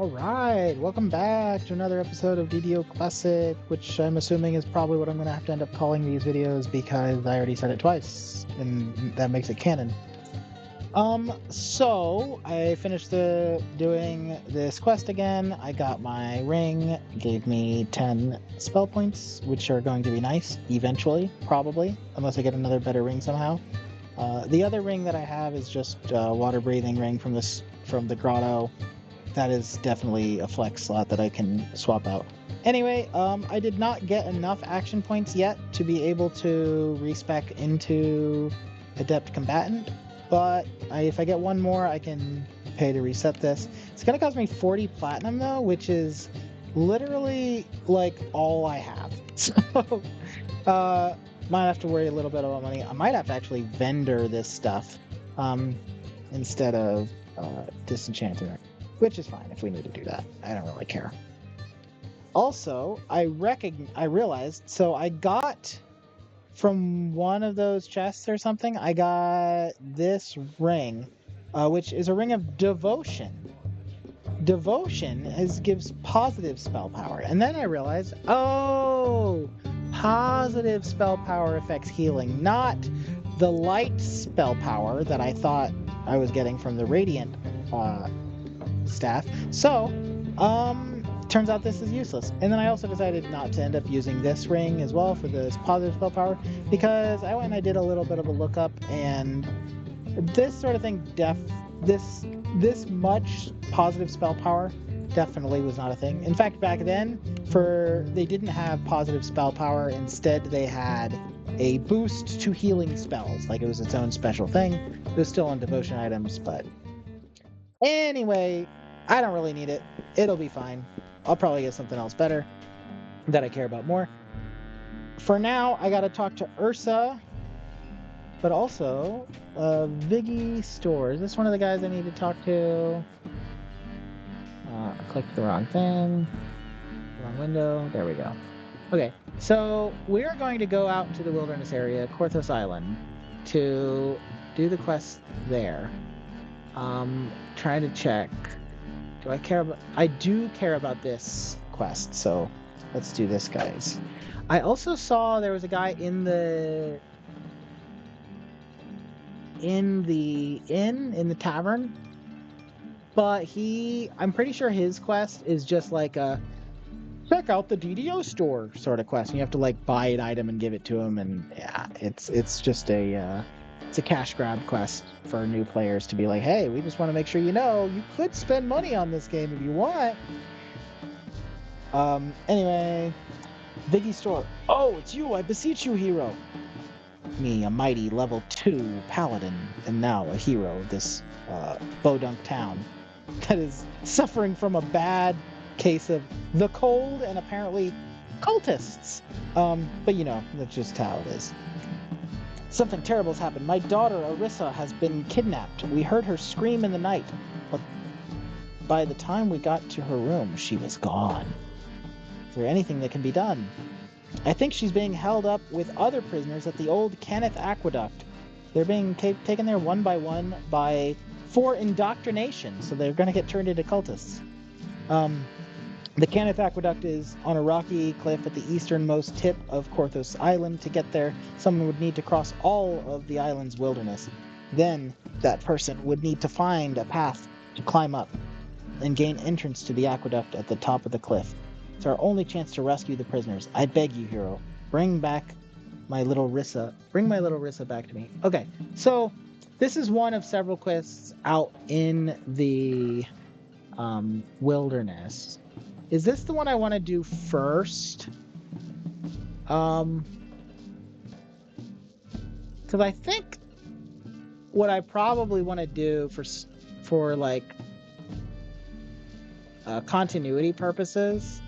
Alright, welcome back to another episode of DDO Classic, which I'm assuming is probably what I'm going to have to end up calling these videos because I already said it twice, and that makes it canon. So I finished doing this quest again. I got my ring, gave me 10 spell points, which are going to be nice, eventually, probably, unless I get another better ring somehow. The other ring that I have is just a water-breathing ring from the grotto. That is definitely a flex slot that I can swap out. Anyway, I did not get enough action points yet to be able to respec into Adept Combatant, but if I get one more, I can pay to reset this. It's going to cost me 40 platinum, though, which is literally, like, all I have. So, might have to worry a little bit about money. I might have to actually vendor this stuff instead of disenchanting it. Which is fine if we need to do that. I don't really care. Also, I realized, so I got from one of those chests or something, I got this ring, which is a ring of devotion. Devotion gives positive spell power. And then I realized, oh, positive spell power affects healing, not the light spell power that I thought I was getting from the radiant staff. So, turns out this is useless. And then I also decided not to end up using this ring as well for this positive spell power, because I went and I did a little bit of a lookup, and this sort of thing, this much positive spell power definitely was not a thing. In fact, back then, they didn't have positive spell power. Instead, they had a boost to healing spells. Like, it was its own special thing. It was still on devotion items, but anyway, I don't really need it. It'll be fine. I'll probably get something else better that I care about more. For now, I gotta talk to Ursa, but also Viggy Store. Is this one of the guys I need to talk to? I clicked the wrong thing. Wrong window. There we go. Okay, so we're going to go out into the wilderness area, Korthos Island, to do the quest there. Trying to check. Do I care about... I do care about this quest, so let's do this, guys. I also saw there was a guy in the tavern, but I'm pretty sure his quest is just like a check out the DDO store sort of quest. And you have to like buy an item and give it to him, and yeah, it's just it's a cash grab quest for new players to be like, hey, we just want to make sure you know you could spend money on this game if you want. Anyway, Viggy Store. Oh, it's you, I beseech you, hero. Me, a mighty level 2 paladin, and now a hero of this Bodunk town that is suffering from a bad case of the cold and apparently cultists. But you know, that's just how it is. Something terrible has happened. My daughter, Arissa, has been kidnapped. We heard her scream in the night, but by the time we got to her room, she was gone. Is there anything that can be done? I think she's being held up with other prisoners at the old Kenneth Aqueduct. They're being taken there one by one for indoctrination, so they're going to get turned into cultists. The Kenneth Aqueduct is on a rocky cliff at the easternmost tip of Korthos Island. To get there, someone would need to cross all of the island's wilderness. Then, that person would need to find a path to climb up and gain entrance to the aqueduct at the top of the cliff. It's our only chance to rescue the prisoners. I beg you, hero, bring back my little Rissa. Bring my little Rissa back to me. Okay, so this is one of several quests out in the wilderness. Is this the one I want to do first? Because I think what I probably want to do for like continuity purposes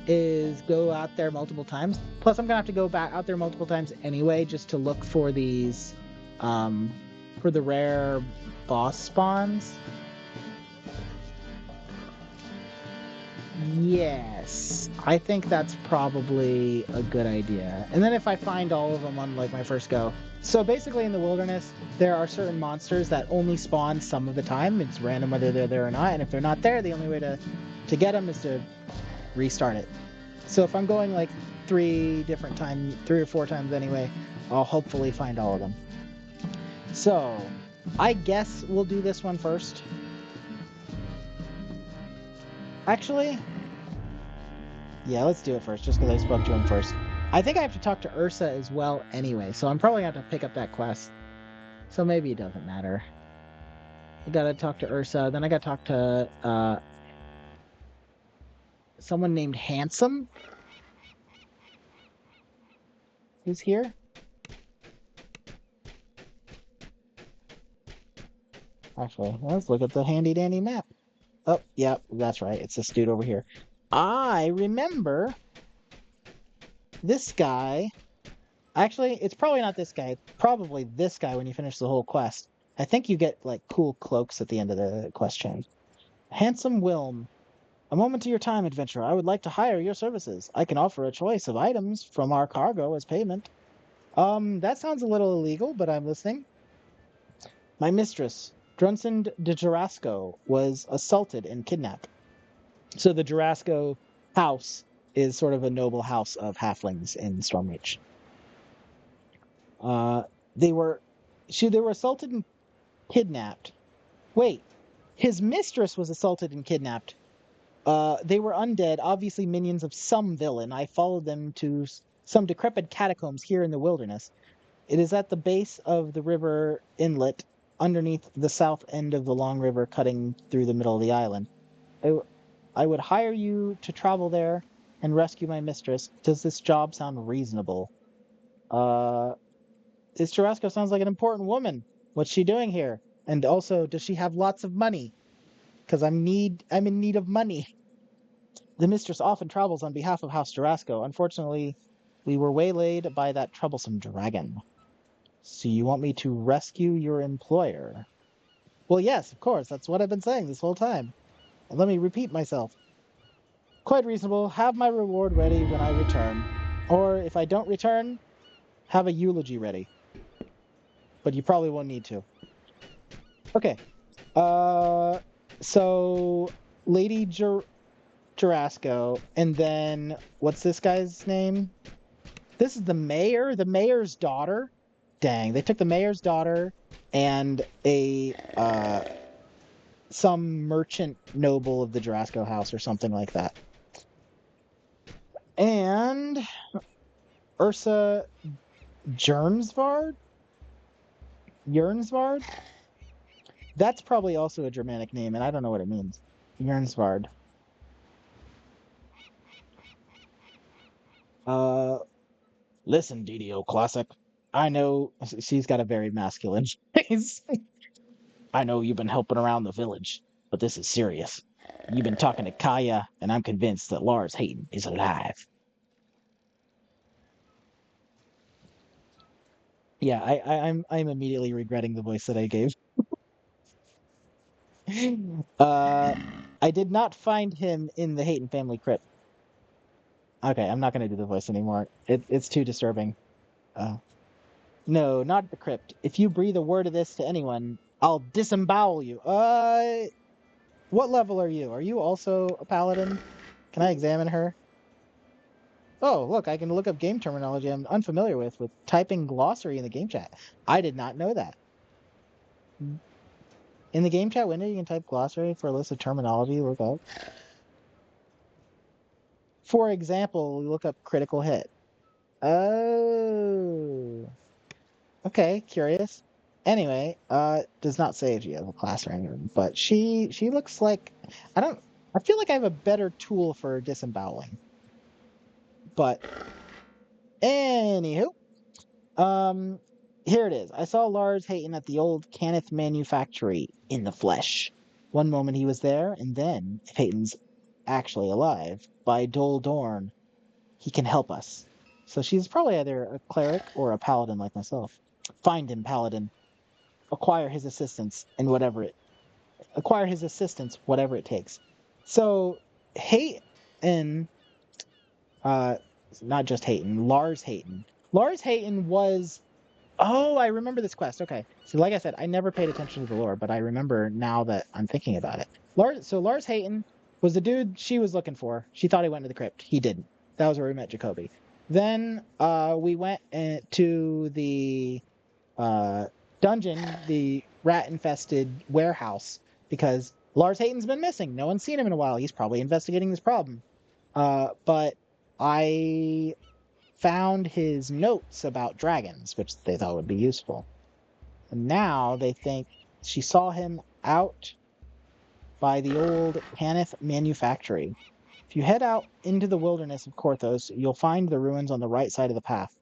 is go out there multiple times. Plus, I'm gonna have to go back out there multiple times anyway, just to look for these for the rare boss spawns. Yes, I think that's probably a good idea. And then if I find all of them on like my first go, So basically in the wilderness, there are certain monsters that only spawn some of the time. It's random whether they're there or not. And if they're not there, the only way to get them is to restart it. So if I'm going like 3 or 4 times anyway, I'll hopefully find all of them. So I guess we'll do this one first. Actually, yeah, let's do it first, just because I spoke to him first. I think I have to talk to Ursa as well anyway, so I'm probably going to have to pick up that quest. So maybe it doesn't matter. I gotta talk to Ursa, then I gotta talk to someone named Handsome, who's here. Actually, let's look at the handy dandy map. Oh, yeah, that's right. It's this dude over here. I remember this guy. Actually, it's probably not this guy. It's probably this guy when you finish the whole quest. I think you get like cool cloaks at the end of the quest chain. Handsome Wilm. A moment of your time, adventurer. I would like to hire your services. I can offer a choice of items from our cargo as payment. That sounds a little illegal, but I'm listening. My mistress, Drunsund de Jarasco, was assaulted and kidnapped. So the Jarasco house is sort of a noble house of halflings in Stormreach. Uh, they were assaulted and kidnapped. Wait, his mistress was assaulted and kidnapped. They were undead, obviously minions of some villain. I followed them to some decrepit catacombs here in the wilderness. It is at the base of the river inlet, underneath the south end of the long river cutting through the middle of the island. I would hire you to travel there and rescue my mistress. Does this job sound reasonable? Uh, this Tarasco sounds like an important woman. What's she doing here? And also, does she have lots of money? Because I'm in need of money. The mistress often travels on behalf of House Tarasco. Unfortunately, we were waylaid by that troublesome dragon. So you want me to rescue your employer? Well, yes, of course. That's what I've been saying this whole time. And let me repeat myself. Quite reasonable. Have my reward ready when I return. Or if I don't return, have a eulogy ready. But you probably won't need to. Okay. So Lady Jarasco, and then what's this guy's name? This is the mayor, the mayor's daughter. Dang, they took the mayor's daughter and some merchant noble of the Jarasco house or something like that. And Ursa Jernsvard? Jernsvard? That's probably also a Germanic name, and I don't know what it means. Jernsvard. Listen, DDO Classic. I know she's got a very masculine face. I know you've been helping around the village, but this is serious. You've been talking to Kaya, and I'm convinced that Lars Hayton is alive. Yeah, I'm immediately regretting the voice that I gave. uh, I did not find him in the Hayton family crypt. Okay, I'm not gonna do the voice anymore. It's too disturbing. Uh, no, not the crypt. If you breathe a word of this to anyone, I'll disembowel you. What level are you? Are you also a paladin? Can I examine her? Oh, look, I can look up game terminology I'm unfamiliar with typing glossary in the game chat. I did not know that. In the game chat window, you can type glossary for a list of terminology you look up. For example, look up critical hit. Oh. Okay, curious. Anyway, does not say if you have a class or anything, but she looks like I feel like I have a better tool for disemboweling. But anywho, here it is. I saw Lars Hayton at the old Cannith manufactory in the flesh. One moment he was there, and then, if Hayton's actually alive, by Dol Dorn, he can help us. So she's probably either a cleric or a paladin like myself. Find him, paladin. Acquire his assistance whatever it takes. So Hayton, uh, not just Hayton, Lars Hayton. Lars Hayton was Oh, I remember this quest. Okay. So like I said, I never paid attention to the lore, but I remember now that I'm thinking about it. Lars Hayton was the dude she was looking for. She thought he went to the crypt. He didn't. That was where we met Jacoby. Then we went to the dungeon, the rat-infested warehouse, because Lars Hayton's been missing. No one's seen him in a while. He's probably investigating this problem. But I found his notes about dragons, which they thought would be useful. And now they think she saw him out by the old Tanith manufactory. If you head out into the wilderness of Korthos, you'll find the ruins on the right side of the path.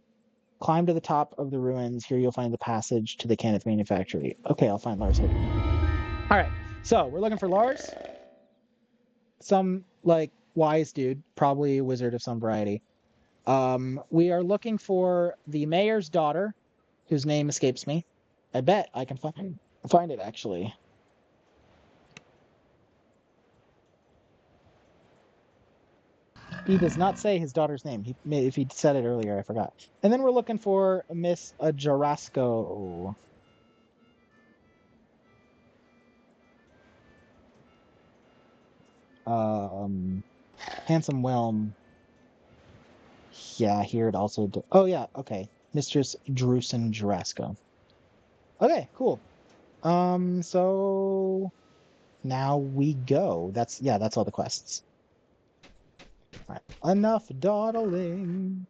Climb to the top of the ruins. Here you'll find the passage to the Tanith manufactory. Okay, I'll find Lars here. All right, so we're looking for Lars. Some, like, wise dude, probably a wizard of some variety. We are looking for the mayor's daughter, whose name escapes me. I bet I can find it, actually. He does not say his daughter's name. If he said it earlier, I forgot. And then we're looking for Miss Jarasco. Handsome Whelm. Yeah, here it also... Oh, yeah, okay. Mistress Drusen Jarasco. Okay, cool. So... Now we go. That's all the quests. All right, enough dawdling.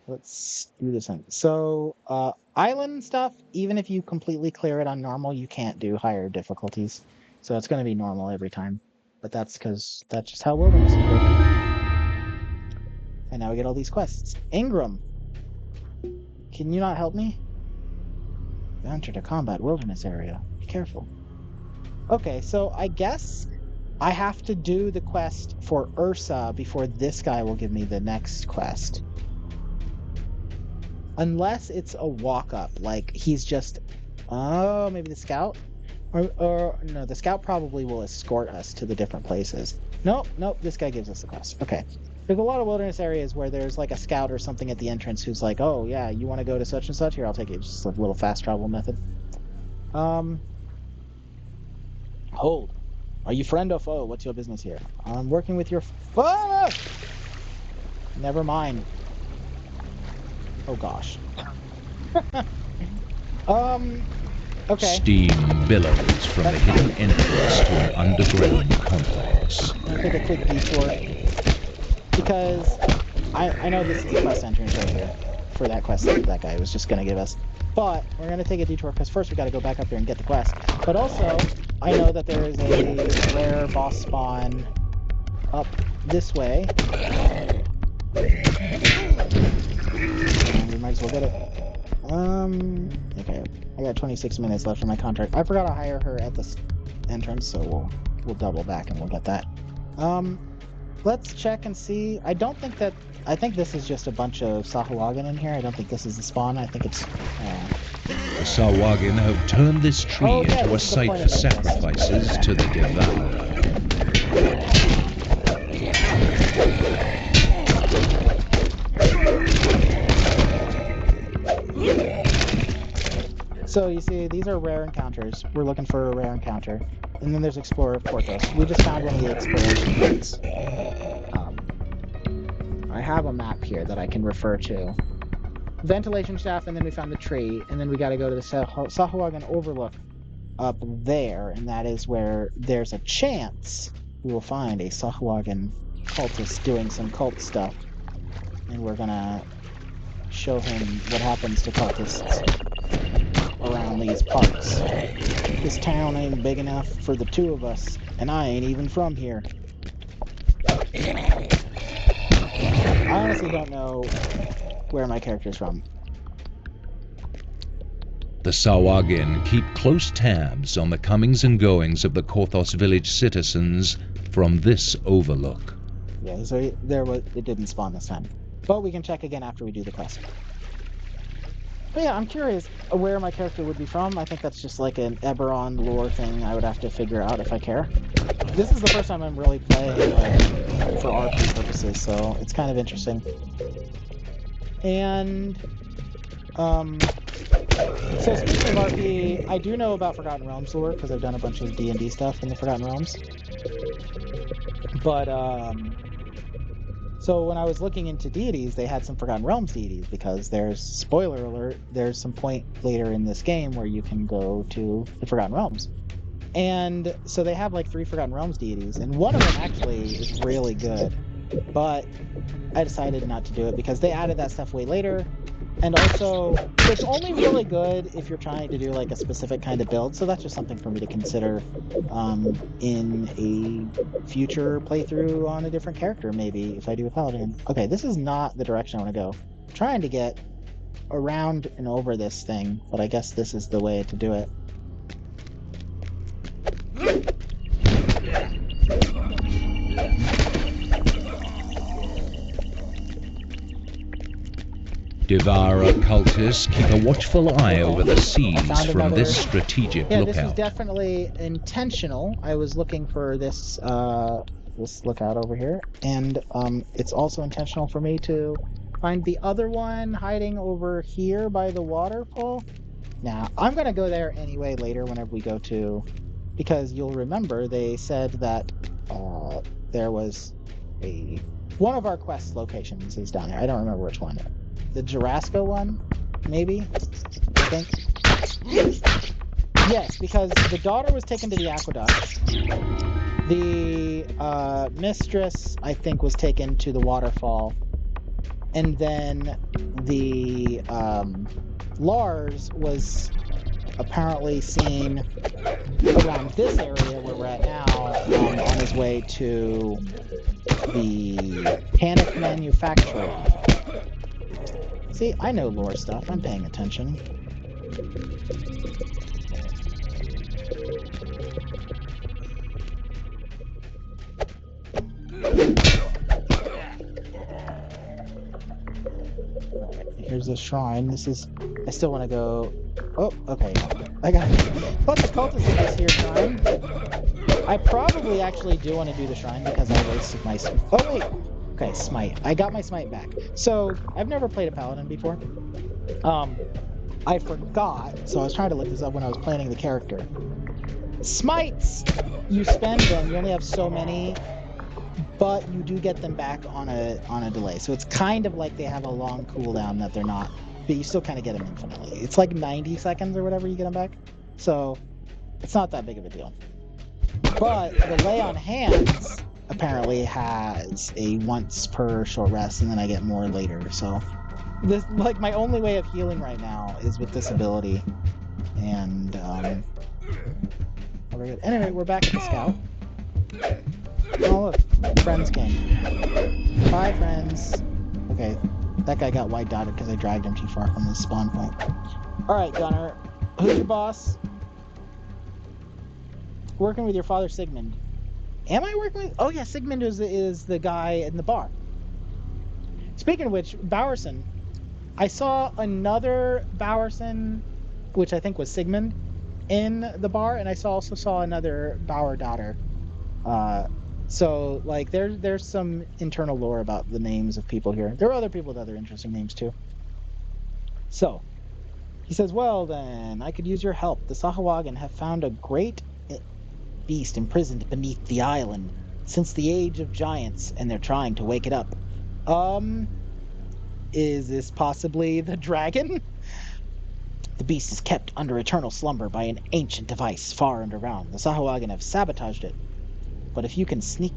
Let's do this thing. So, island stuff, even if you completely clear it on normal, you can't do higher difficulties. So it's going to be normal every time. But that's because that's just how wilderness work. And now we get all these quests. Ingram, can you not help me? You entered a combat wilderness area. Be careful. Okay, so I guess I have to do the quest for Ursa before this guy will give me the next quest. Unless it's a walk-up, like he's just... Oh, maybe the scout? Or no, the scout probably will escort us to the different places. Nope, this guy gives us the quest. Okay. There's a lot of wilderness areas where there's like a scout or something at the entrance who's like, oh yeah, you want to go to such and such? Here, I'll take it. Just a little fast travel method. Hold. Are you friend or foe? What's your business here? I'm working with your foe! Never mind. Oh gosh. Okay. Steam billows from the hidden entrance to an underground complex. I'm gonna take a quick detour because I know this is the quest entrance right here for that quest that guy was just gonna give us. But we're gonna take a detour because first we gotta go back up there and get the quest. But also, I know that there is a rare boss spawn up this way. We might as well get it. Okay. I got 26 minutes left in my contract. I forgot to hire her at the entrance, so we'll double back and we'll get that. Let's check and see. I think this is just a bunch of Sahuagin in here. I don't think this is the spawn. I think it's... The Sahuagin have turned this tree into a site for sacrifices to the Devourer. So you see, these are rare encounters. We're looking for a rare encounter. And then there's Explorer of Korthos. We just found one of the exploration points. I have a map here that I can refer to. Ventilation shaft, and then we found the tree, and then we got to go to the Sahuagin Overlook up there, and that is where there's a chance we will find a Sahuagin cultist doing some cult stuff. And we're gonna show him what happens to cultists around these parts. This town ain't big enough for the two of us, and I ain't even from here. I honestly don't know where my character's from. The Sahuagin keep close tabs on the comings and goings of the Korthos village citizens from this overlook. Yeah, so it didn't spawn this time. But we can check again after we do the quest. But yeah, I'm curious where my character would be from. I think that's just like an Eberron lore thing I would have to figure out if I care. This is the first time I'm really playing like for RP purposes, so it's kind of interesting. And so speaking of RP, I do know about Forgotten Realms lore because I've done a bunch of D&D stuff in the Forgotten Realms. But so when I was looking into deities, they had some Forgotten Realms deities because there's, spoiler alert, there's some point later in this game where you can go to the Forgotten Realms. And so they have like 3 Forgotten Realms deities, and one of them actually is really good. But I decided not to do it because they added that stuff way later. And also, it's only really good if you're trying to do like a specific kind of build. So that's just something for me to consider in a future playthrough on a different character, maybe if I do a paladin. Okay, this is not the direction I want to go. I'm trying to get around and over this thing, but I guess this is the way to do it. Devourer cultists keep a watchful eye over the seas Found from another... this strategic Yeah, lookout. this was definitely intentional. I was looking for this this lookout over here, and it's also intentional for me to find the other one hiding over here by the waterfall. Now, I'm gonna go there anyway later whenever we go to, because you'll remember they said that there was one of our quest locations is down there. I don't remember which one. The Jurassica one, maybe? I think. Yes, because the daughter was taken to the aqueduct. The mistress, I think, was taken to the waterfall. And then the Lars was apparently seen around this area where we're at now, on his way to the panic manufacturer. See, I know lore stuff. I'm paying attention. Here's a shrine. This is... I still want to go... Oh, okay. I got a bunch of cultists in this here shrine. I probably actually do want to do the shrine because I wasted my... Oh, wait! Okay, smite. I got my smite back. So, I've never played a paladin before. I forgot, so I was trying to look this up when I was planning the character. Smites! You spend them, you only have so many, but you do get them back on a delay. So it's kind of like they have a long cooldown that they're not, but you still kind of get them infinitely. It's like 90 seconds or whatever you get them back. So it's not that big of a deal. But the lay on hands apparently has a once per short rest, and then I get more later. So this, like, my only way of healing right now is with this ability. And very good. Anyway, we're back at the scout. Oh, look, friends came. Bye, friends. Okay, that guy got white dotted because I dragged him too far from the spawn point. All right, Gunnar, who's your boss? Working with your father, Sigmund. Am I working with... Oh, yeah, Sigmund is the guy in the bar. Speaking of which, Bowerson. I saw another Bowerson, which I think was Sigmund, in the bar, and I also saw another Bauer daughter. So, like, there's some internal lore about the names of people here. There are other people with other interesting names, too. So, he says, well, then, I could use your help. The Sahuagin have found a great beast imprisoned beneath the island since the age of giants, and they're trying to wake it up. Is this possibly the dragon? The beast is kept under eternal slumber by an ancient device far underground. The Sahuagin have sabotaged it. But if you can sneak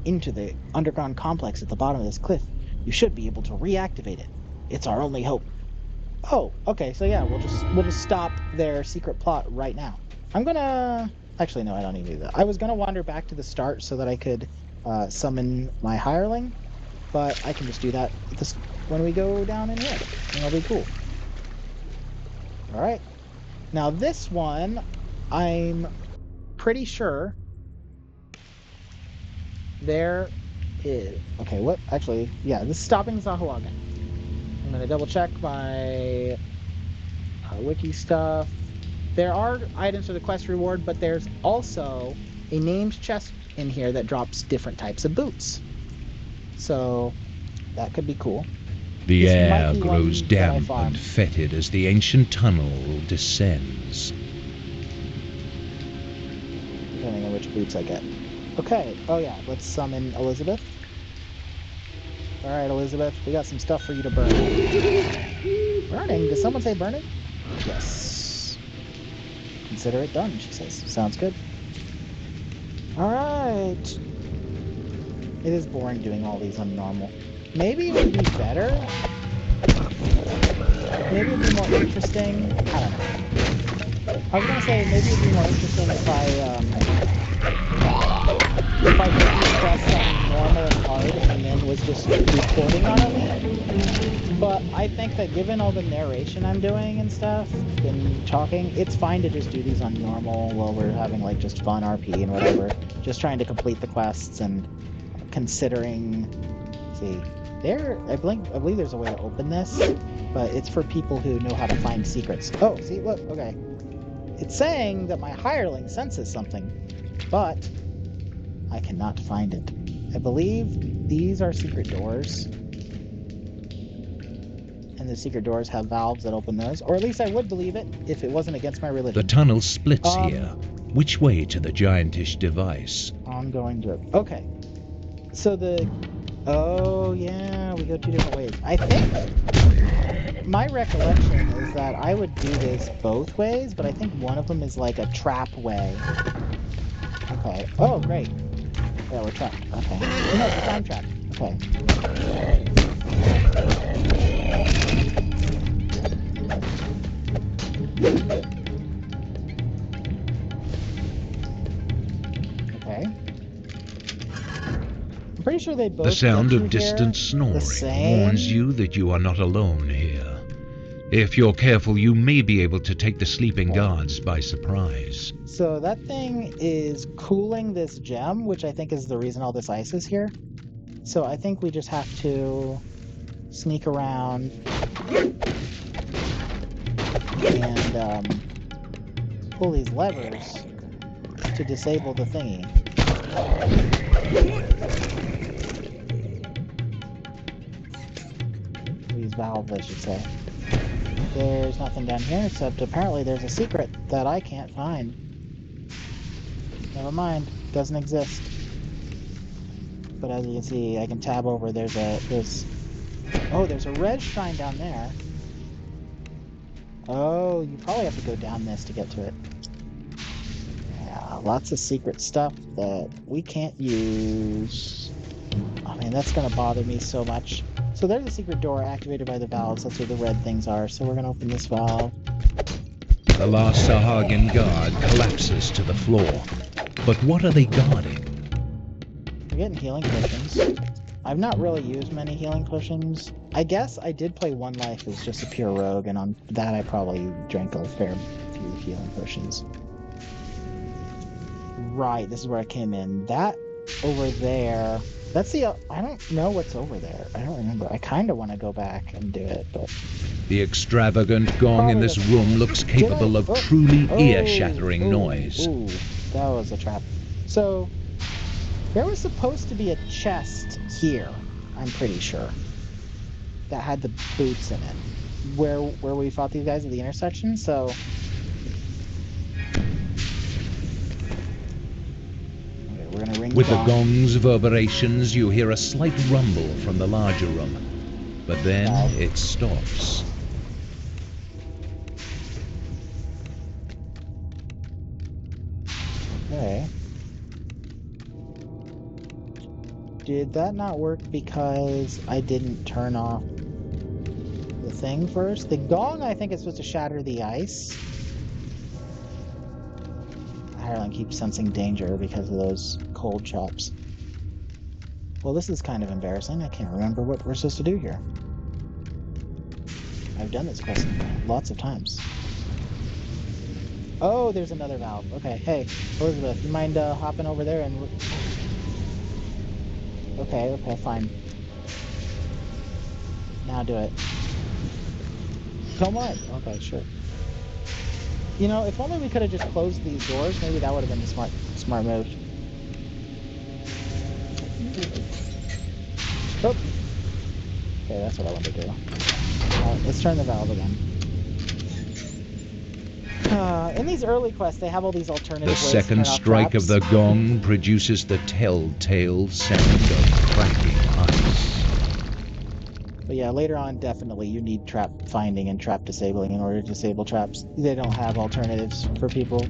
into the underground complex at the bottom of this cliff, you should be able to reactivate it. It's our only hope. Oh, okay, so yeah, we'll just stop their secret plot right now. I'm gonna... Actually, no, I don't need to do that. I was gonna wander back to the start so that I could summon my hireling, but I can just do that when we go down in here, and it'll be cool. All right. Now this one, I'm pretty sure there is... Okay, what? Actually, yeah, this is stopping Sahuagin. I'm going to double check my wiki stuff. There are items for the quest reward, but there's also a named chest in here that drops different types of boots. So that could be cool. The This might air be grows one that I damp farm. and fetid as the ancient tunnel descends. Depending on which boots I get. Okay. Oh yeah. Let's summon Elizabeth. All right, Elizabeth. We got some stuff for you to burn. Burning? Did someone say burning? Yes. Consider it done, she says. Sounds good. All right. It is boring doing all these on normal. Maybe it would be better. Maybe it would be more interesting. I don't know. I was gonna say maybe it'd be more interesting if I did these quests on normal and hard and then was just recording on Elite. But I think that given all the narration I'm doing and stuff and talking, it's fine to just do these on normal while we're having like just fun RP and whatever. Just trying to complete the quests and considering. See, I believe there's a way to open this, but it's for people who know how to find secrets. Oh, see, look, okay. It's saying that my hireling senses something, but I cannot find it. I believe these are secret doors. And the secret doors have valves that open those. Or at least I would believe it if it wasn't against my religion. The tunnel splits here. Which way to the giantish device? Ongoing drip. Okay. So oh yeah, we go two different ways. I think my recollection is that I would do this both ways, but I think one of them is like a trap way. Okay. Oh, great. Yeah, we're trapped. Okay. No, it's time trapped. Okay. Okay. I'm pretty sure they both. The sound get of you distant here snoring the same. warns you that you are not alone here. If you're careful, you may be able to take the sleeping guards by surprise. So that thing is cooling this gem, which I think is the reason all this ice is here. So I think we just have to sneak around and pull these levers to disable the thingy. These valves, I should say. There's nothing down here, except apparently there's a secret that I can't find. Never mind, doesn't exist. But as you can see, I can tab over, there's a red shrine down there. Oh, you probably have to go down this to get to it. Yeah, lots of secret stuff that we can't use. I mean, that's gonna bother me so much. So there's a secret door activated by the valves. That's where the red things are. So we're gonna open this valve. The last Sahagin guard collapses to the floor. But what are they guarding? We're getting healing potions. I've not really used many healing potions. I guess I did play one life as just a pure rogue, and on that I probably drank a fair few healing potions. Right, this is where I came in. That over there, that's the, I don't know what's over there. I don't remember. I kind of want to go back and do it, but... The extravagant gong Probably in this doesn't room matter. looks capable of Oh, truly ear-shattering noise. Ooh, that was a trap. So, there was supposed to be a chest here, I'm pretty sure, that had the boots in it, where we fought these guys at the intersection, so... Okay, we're gonna ring With the gong. gong's reverberations, you hear a slight rumble from the larger room. But then it stops. Okay. Did that not work because I didn't turn off the thing first? The gong, I think, is supposed to shatter the ice. Ireland keeps sensing danger because of those cold chops. Well, this is kind of embarrassing. I can't remember what we're supposed to do here. I've done this quest lots of times. Oh, there's another valve. Okay, hey, Elizabeth, you mind hopping over there and... Okay, fine. Now do it. Come on. Okay, sure. You know, if only we could have just closed these doors, maybe that would have been the smart move. Oh. Okay, that's what I wanted to do. Alright, let's turn the valve again. In these early quests, they have all these alternative The ways to turn second off strike traps. of the gong produces the telltale sound of cracking ice. But yeah, later on, definitely you need trap finding and trap disabling in order to disable traps. They don't have alternatives for people.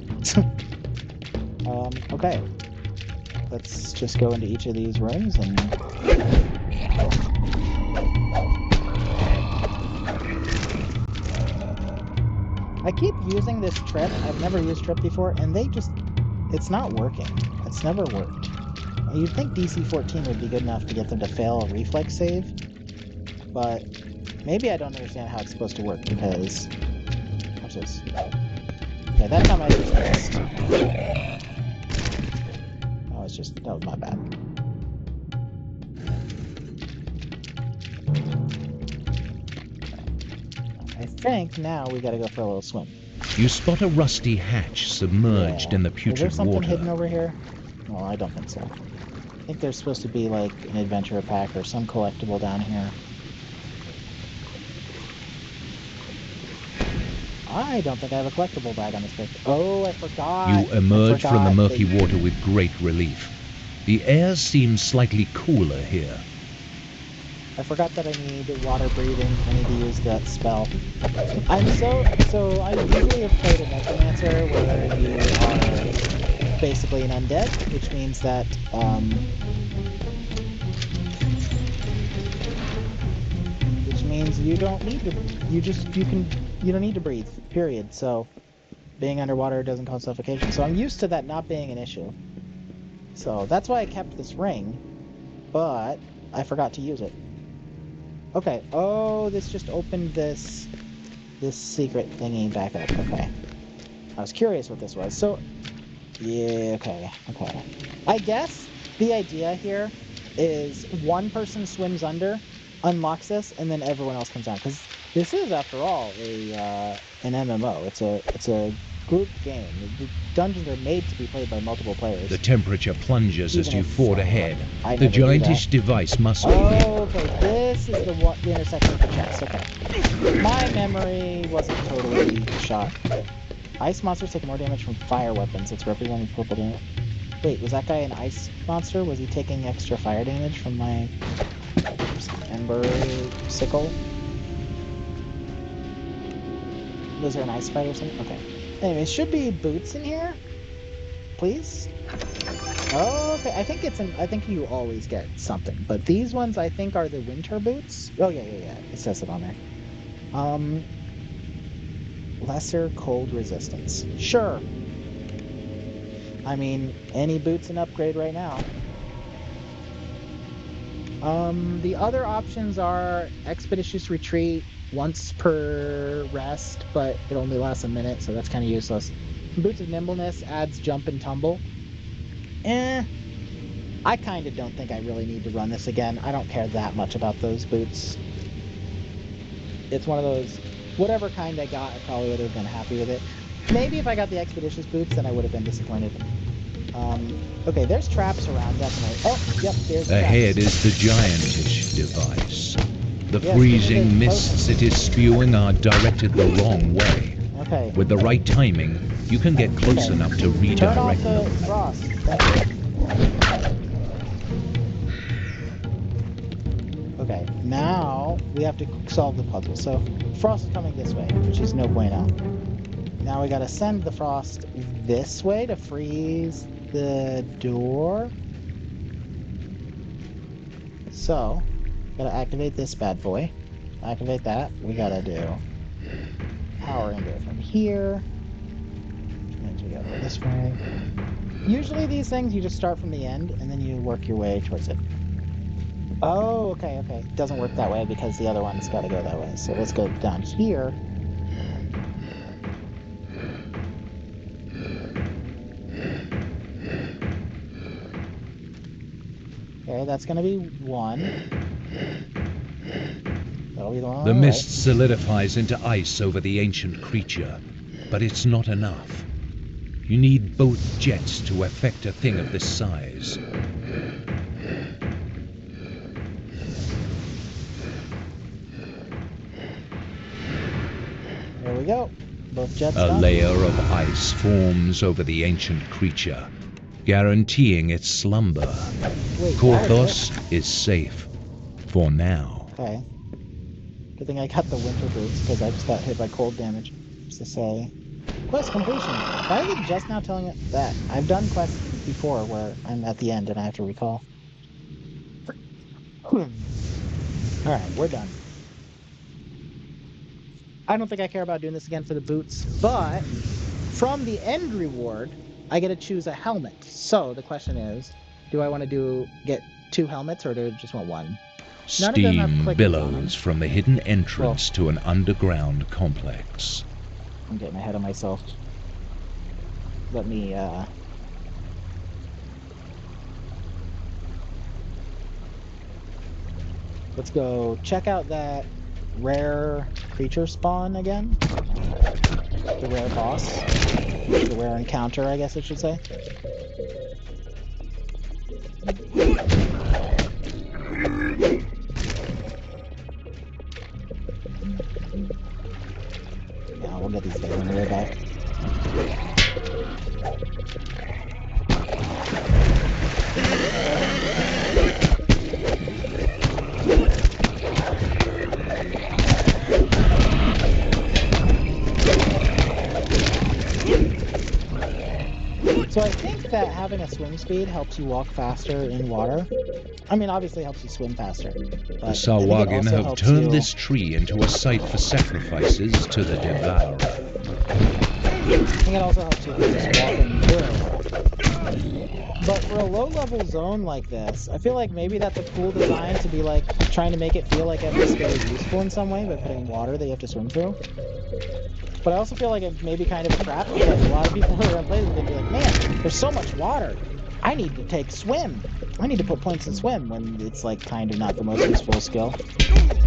Okay. Let's just go into each of these rooms and... I keep using this trip. I've never used trip before, and they just... It's not working. It's never worked. You'd think DC 14 would be good enough to get them to fail a reflex save, but maybe I don't understand how it's supposed to work, because... Watch this. Okay, that time I just missed. That was my bad. I think now we gotta go for a little swim. You spot a rusty hatch submerged in the Is there putrid something water. hidden over here? Well, I don't think so. I think there's supposed to be like an adventure pack or some collectible down here. I don't think I have a collectible bag on this character. Oh, I forgot. You emerge from the murky They- water with great relief. The air seems slightly cooler here. I forgot that I need water breathing. I need to use that spell. I usually have played a necromancer where you are basically an undead, which means that you don't need to you don't need to breathe, period. So being underwater doesn't cause suffocation. So I'm used to that not being an issue. So that's why I kept this ring, but I forgot to use it. Okay. Oh, this just opened this secret thingy back up. Okay. I was curious what this was. So, yeah, okay. I guess the idea here is one person swims under, unlocks this, and then everyone else comes down. Because this is, after all, an MMO. It's a group game. The dungeons are made to be played by multiple players. The temperature plunges as Even you if, ford ahead. I The never knew that. giantish device must Oh, okay. This is the intersection of the chest. Okay. My memory wasn't totally shot. Ice monsters take more damage from fire weapons. It's represented purple damage. Wait, was that guy an ice monster? Was he taking extra fire damage from my ember sickle? Was there an ice fight or something? Okay. Anyway, should be boots in here, please. Oh, okay. I think you always get something, but these ones I think are the winter boots. Oh yeah. It says it on there. Lesser cold resistance. Sure. I mean, any boot's an upgrade right now. The other options are expeditious retreat once per rest, but it only lasts a minute, so that's kind of useless. Boots of nimbleness adds jump and tumble. I kind of don't think I really need to run this again. I don't care that much about those boots. It's one of those, whatever kind I got, I probably would have been happy with it. Maybe if I got the expeditious boots, then I would have been disappointed. Okay, there's traps around, definitely. Oh, yep, there's the Ahead traps. is the giantish device. The Yes, freezing the mists it is spewing are directed the wrong way. Okay. With the right timing, you can get close enough to Turn off redirect the them. frost. Thank you. Okay, now we have to solve the puzzle. So frost is coming this way, which is no bueno. Now we gotta send the frost this way to freeze the door. So, gotta activate this bad boy. Activate that. We gotta do power into it from here. Which means we gotta go this way. Usually these things you just start from the end and then you work your way towards it. Oh, okay. It doesn't work that way because the other one's gotta go that way. So let's go down here. Okay, that's gonna be one. That'll be the one. The mist solidifies into ice over the ancient creature, but it's not enough. You need both jets to affect a thing of this size. we go. Both jets A done. layer of ice forms over the ancient creature, guaranteeing its slumber. Wait, Korthos is safe. For now. Okay. Good thing I got the winter boots, because I just got hit by cold damage. Just to say... Quest completion. Why are they just now telling it that? I've done quests before where I'm at the end and I have to recall. Alright, we're done. I don't think I care about doing this again for the boots, but from the end reward, I get to choose a helmet. So the question is, do I want to get 2 helmets or do I just want 1? None of them have Steam clickers on them. billows from the hidden entrance to an underground complex. I'm getting ahead of myself. Let me, let's go check out that rare creature spawn again. The rare boss. The rare encounter, I guess I should say. Yeah, we'll get these guys on the way back. So I think that having a swim speed helps you walk faster in water. I mean, obviously it helps you swim faster. The Sawagin have turned this tree into a site for sacrifices to the Devourer. I think it also helps you just walking through. But for a low-level zone like this, I feel like maybe that's a cool design to be like trying to make it feel like every skill is useful in some way by putting water that you have to swim through. But I also feel like it may be kind of crap because a lot of people who are going to play this are going to be like, man, there's so much water. I need to take swim. I need to put points in swim when it's like kind of not the most useful skill.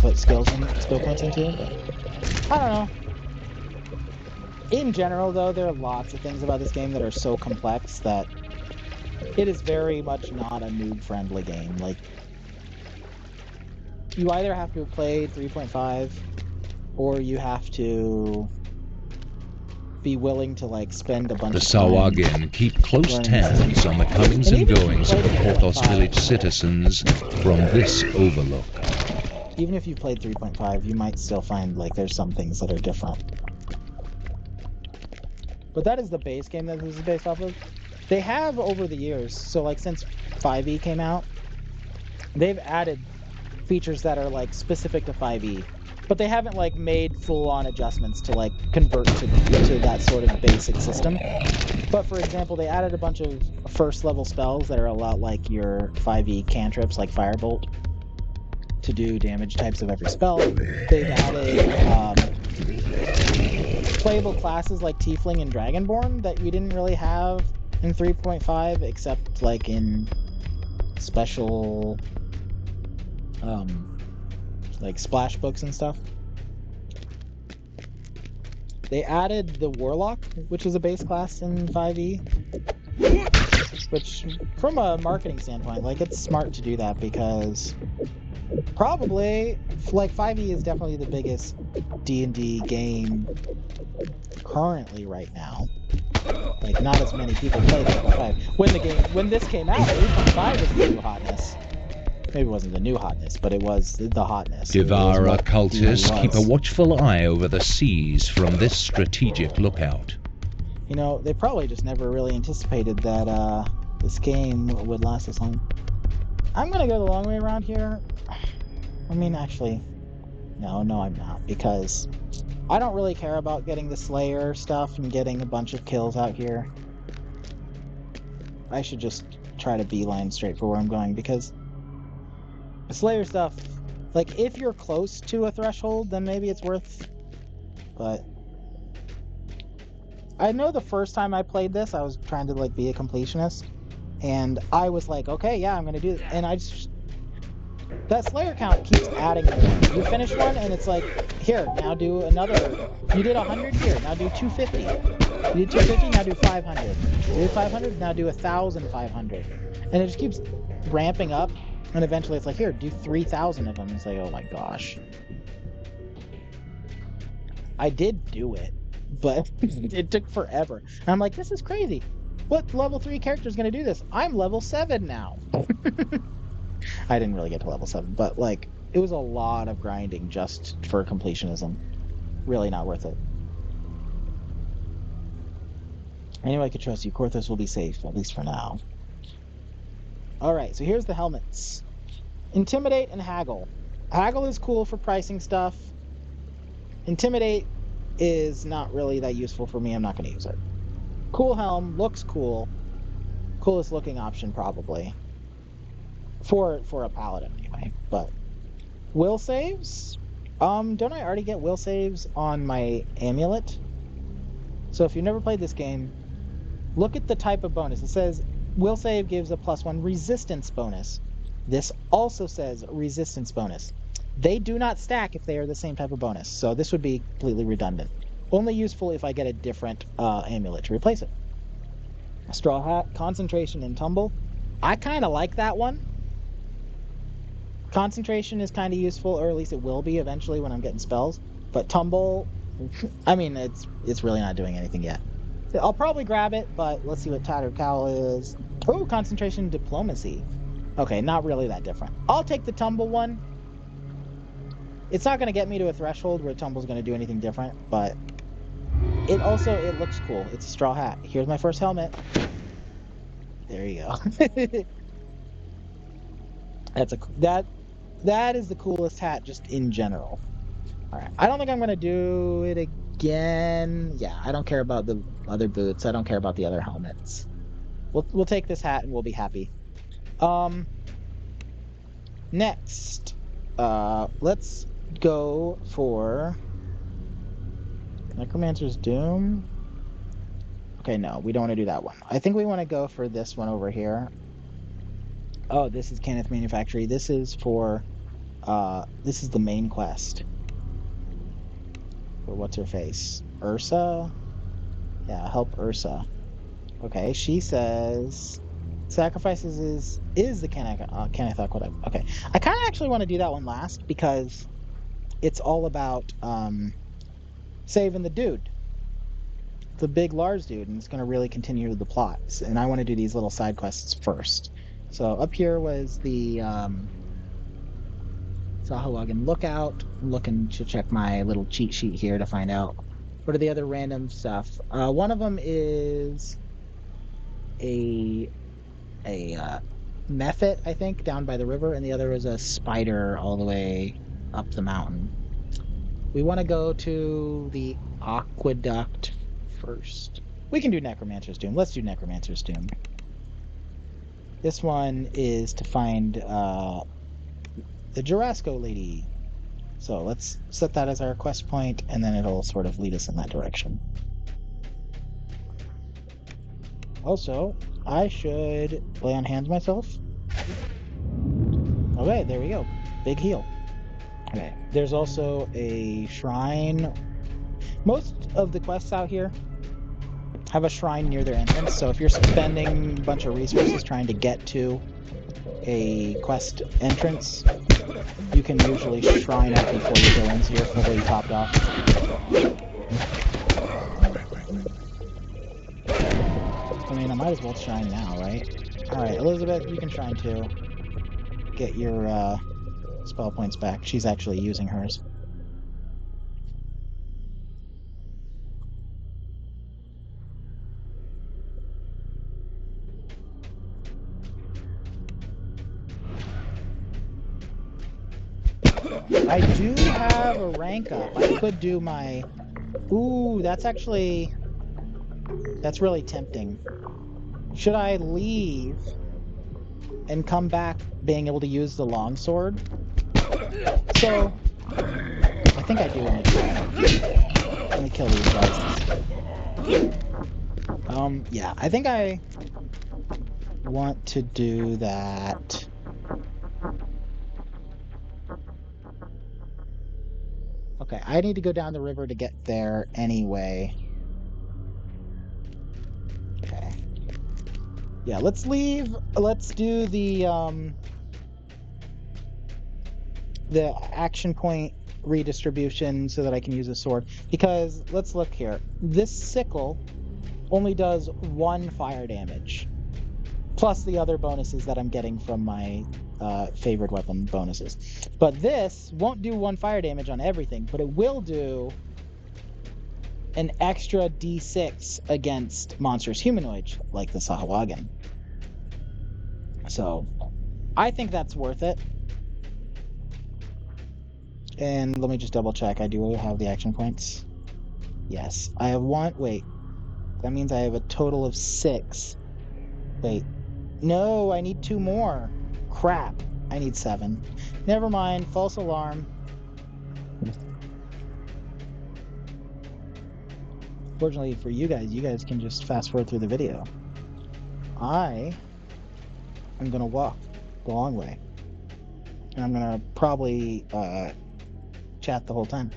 Put skill points into, but I don't know. In general, though, there are lots of things about this game that are so complex that it is very much not a noob-friendly game. Like, you either have to have played 3.5 or you have to be willing to like spend a bunch of time. The Sawagin keep close tabs on the comings and goings of the Korthos village citizens from this overlook. Even if you've played 3.5, you might still find like there's some things that are different. But that is the base game that this is based off of. They have over the years, so like since 5e came out, they've added features that are like specific to 5e. But they haven't like made full-on adjustments to like convert to that sort of basic system. But for example, they added a bunch of first-level spells that are a lot like your 5e cantrips, like Firebolt, to do damage types of every spell. They've added playable classes like Tiefling and Dragonborn that we didn't really have in 3.5, except like in special like splash books and stuff. They added the Warlock, which is a base class in 5e, which from a marketing standpoint, like it's smart to do that because probably like 5e is definitely the biggest D&D game currently right now. Like not as many people play 3.5. When this came out, 3.5 was the new hotness. Maybe it wasn't the new hotness, but it was the hotness. Devourer cultists keep a watchful eye over the seas from this strategic lookout. You know, they probably just never really anticipated that this game would last this long. I'm gonna go the long way around here. I mean, actually, no, I'm not, because I don't really care about getting the Slayer stuff and getting a bunch of kills out here. I should just try to beeline straight for where I'm going, because the Slayer stuff, like, if you're close to a threshold, then maybe it's worth, but I know the first time I played this, I was trying to, like, be a completionist, and I was like, okay, yeah, I'm gonna do it, and I just, that Slayer count keeps adding more. You finish one, and it's like, here, now do another, you did 100, here, now do 250. You did 250, now do 500. You did 500, now do 1,500. And it just keeps ramping up. And eventually it's like, here, do 3,000 of them. It's like, oh my gosh. I did do it. but it took forever. And I'm like, this is crazy. What level 3 character is going to do this? I'm level 7 now. I didn't really get to level 7, but like, it was a lot of grinding just for completionism. Really not worth it. Anyway, I could trust you. Korthos will be safe, at least for now. All right, so here's the helmets. Intimidate and Haggle. Haggle is cool for pricing stuff. Intimidate is not really that useful for me. I'm not going to use it. Cool helm, looks cool. Coolest looking option probably. For a paladin anyway. But will saves? Don't I already get will saves on my amulet? So if you've never played this game, look at the type of bonus. It says will save gives a +1 resistance bonus. This also says resistance bonus. They do not stack if they are the same type of bonus, so this would be completely redundant. Only useful if I get a different amulet to replace it. Straw hat, concentration, and tumble. I kind of like that one. Concentration is kind of useful, or at least it will be eventually when I'm getting spells. But tumble, I mean, it's really not doing anything yet. I'll probably grab it, but let's see what Tattered Cowl is. Oh, concentration, diplomacy. Okay, not really that different. I'll take the tumble one. It's not going to get me to a threshold where tumble's going to do anything different, but it looks cool. It's a straw hat. Here's my first helmet. There you go. That is the coolest hat just in general. All right. I don't think I'm going to do it again. Yeah, I don't care about the other boots. I don't care about the other helmets. We'll take this hat and we'll be happy. Next, let's go for Necromancer's Doom. Okay, no, we don't want to do that one. I think we want to go for this one over here. Oh, this is Kenneth Manufactory. This is for, this is the main quest. For what's her face? Ursa? Yeah, help Ursa. Okay, she says sacrifices is the Kenneth Aqueduct. Okay, I kind of actually want to do that one last because it's all about saving the dude, the big Lars dude, and it's going to really continue the plots. And I want to do these little side quests first. So up here was the Sahuagin Lookout. I'm looking to check my little cheat sheet here to find out what are the other random stuff. One of them is a mephit, I think, down by the river, and the other is a spider all the way up the mountain. We want to go to the aqueduct first. We can do Necromancer's Doom. Let's do Necromancer's Doom. This one is to find the Jarasco lady. So let's set that as our quest point, and then it'll sort of lead us in that direction. Also, I should lay on hands myself. Okay, there we go. Big heal. Okay, there's also a shrine. Most of the quests out here have a shrine near their entrance, so if you're spending a bunch of resources trying to get to a quest entrance, you can usually shrine up before you go in, so you're fully topped off. I mean, I might as well shrine now, right? Alright, Elizabeth, you can shrine too. Get your spell points back. She's actually using hers. I do have a rank up. I could do my... Ooh, that's really tempting. Should I leave and come back being able to use the longsword? So, I think I do want to do that. Let me kill these guys. Yeah, I think I want to do that. Okay, I need to go down the river to get there anyway. Okay. Yeah, let's leave. Let's do the action point redistribution so that I can use a sword. Because, let's look here. This sickle only does 1 fire damage. Plus the other bonuses that I'm getting from my favored weapon bonuses. But this won't do 1 fire damage on everything, but it will do an extra d6 against monsters humanoid, like the Sahuagin. So, I think that's worth it. And let me just double check. I do have the action points. Yes. I have 1. Wait. That means I have a total of 6. Wait. No, I need 2 more. Crap. I need 7. Never mind. False alarm. Fortunately for you guys can just fast forward through the video. I am going to walk the long way. And I'm going to probably chat the whole time.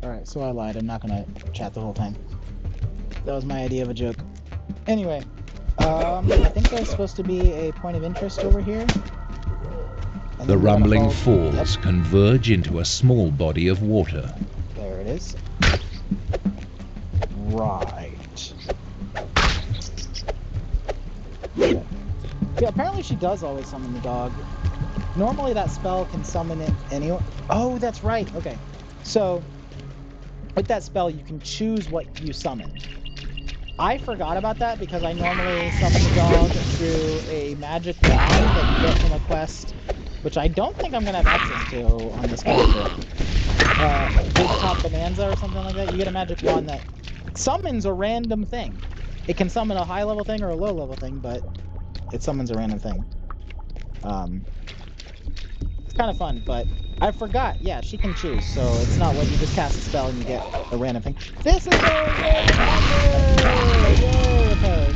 Alright, so I lied. I'm not gonna chat the whole time. That was my idea of a joke. Anyway, I think there's supposed to be a point of interest over here. And The then we gotta rumbling follow- falls converge into a small body of water. There it is. Right. Okay. Yeah, apparently she does always summon the dog. Normally that spell can summon it anywhere. Oh, that's right. Okay. So, with that spell, you can choose what you summon. I forgot about that because I normally summon the dog through a magic wand that you get from a quest, which I don't think I'm going to have access to on this character. Big Top Bonanza or something like that. You get a magic wand that summons a random thing. It can summon a high-level thing or a low-level thing, but it summons a random thing. It's kind of fun, but I forgot. Yeah, she can choose, so it's not like you just cast a spell and you get a random thing. This is a random number! Yay! Okay.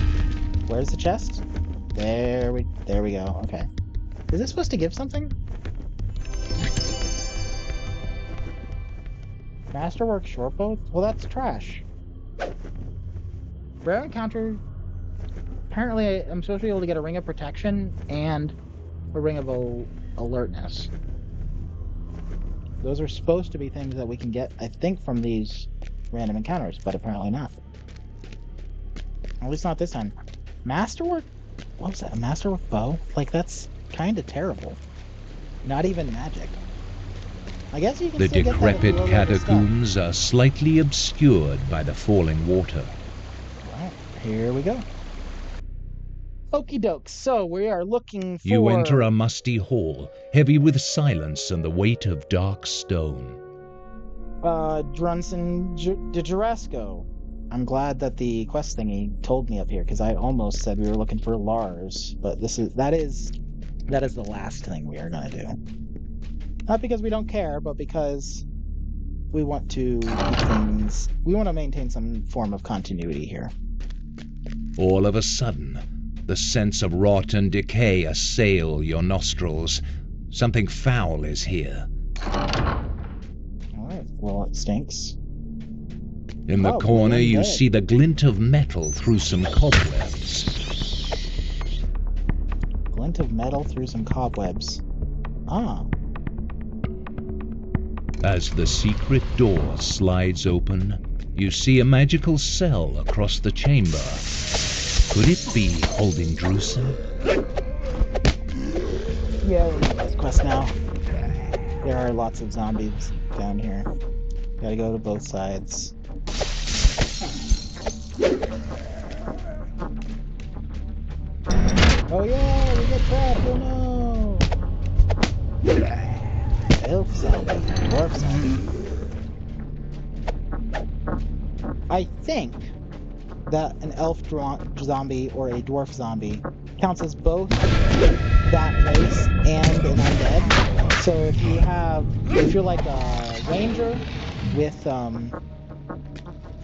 Where's the chest? There we go. Okay. Is this supposed to give something? Masterwork shortbow? Well, that's trash. Rare encounter. Apparently, I'm supposed to be able to get a ring of protection and a ring of alertness. Those are supposed to be things that we can get, I think, from these random encounters, but apparently not. At least not this time. Masterwork? What was that? A masterwork bow? Like, that's kind of terrible. Not even magic. I guess you can The still get that decrepit with low-level stuff. catacombs are slightly obscured by the falling water. Well, here we go. Okie doke. So we are looking for. You enter a musty hall, heavy with silence and the weight of dark stone. Drunson de Jurasco. I'm glad that the quest thingy told me up here because I almost said we were looking for Lars, but that is the last thing we are gonna do. Not because we don't care, but because we want to we want to maintain some form of continuity here. All of a sudden, the sense of rot and decay assail your nostrils. Something foul is here. Alright, well, it stinks. In the Oh, corner, we're you dead. see the glint of metal through some cobwebs. Glint of metal through some cobwebs. Ah. As the secret door slides open, you see a magical cell across the chamber. Could it be holding Drusen? Yeah, we're doing this quest now. There are lots of zombies down here. Gotta go to both sides. Oh yeah, we get trapped, oh no! Elf zombie, dwarf zombie. I think that an elf zombie or a dwarf zombie counts as both that race and an undead. So if you're like a ranger with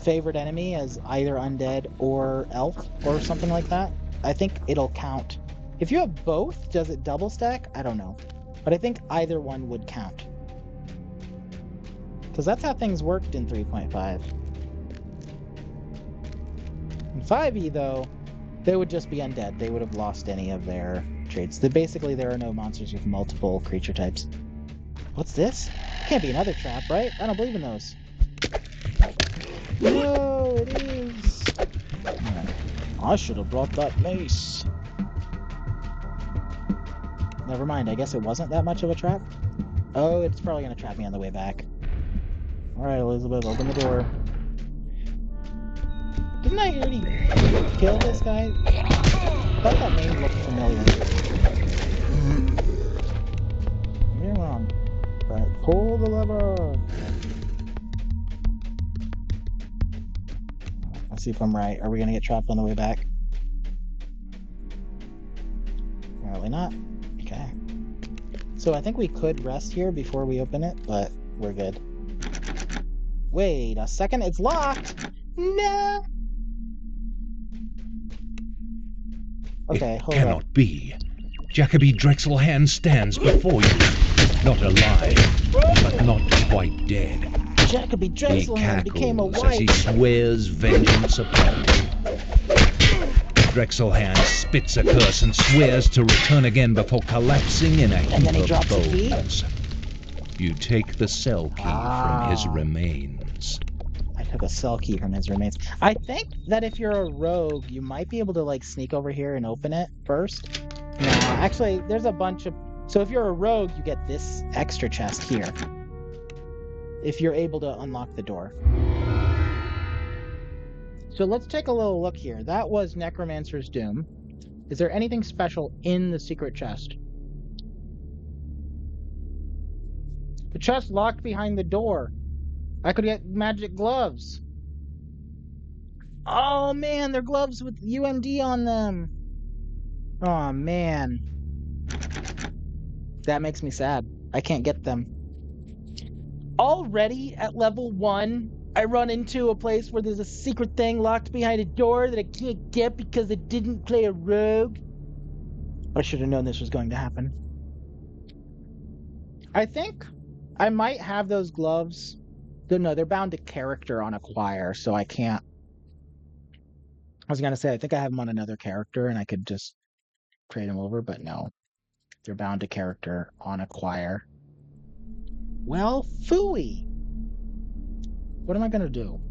favorite enemy as either undead or elf or something like that, I think it'll count. If you have both, does it double stack? I don't know. But I think either one would count. Because that's how things worked in 3.5. In 5e, though, they would just be undead. They would have lost any of their traits. Basically, there are no monsters with multiple creature types. What's this? Can't be another trap, right? I don't believe in those. No, it is. I should have brought that mace. Never mind, I guess it wasn't that much of a trap. Oh, it's probably going to trap me on the way back. Alright, Elizabeth, open the door. Didn't I already kill this guy? I thought that name looked familiar. You're wrong. But pull the lever! Let's see if I'm right. Are we going to get trapped on the way back? Apparently not. Okay. So I think we could rest here before we open it, but we're good. Wait a second, it's locked! No! Okay, hold up. It cannot be. Jacoby Drexelhand stands before you. Not alive, but not quite dead. Jacoby He Drexelhand became a cackles as he wife! swears vengeance upon you. Drexelhand spits a curse and swears to return again before collapsing in a And then he heap drops of the key? bones. You take the cell key from his remains. I took a cell key from his remains. I think that if you're a rogue, you might be able to like sneak over here and open it first. No, actually, there's a bunch of... So if you're a rogue, you get this extra chest here. If you're able to unlock the door. So let's take a little look here. That was Necromancer's Doom. Is there anything special in the secret chest? The chest locked behind the door. I could get magic gloves. Oh man, they're gloves with UMD on them. Oh man. That makes me sad. I can't get them. Already at level 1, I run into a place where there's a secret thing locked behind a door that I can't get because I didn't play a rogue. I should have known this was going to happen. I think I might have those gloves. No, they're bound to character on acquire, so I can't. I was going to say, I think I have them on another character and I could just trade them over, but no. They're bound to character on acquire. Well, phooey. What am I going to do?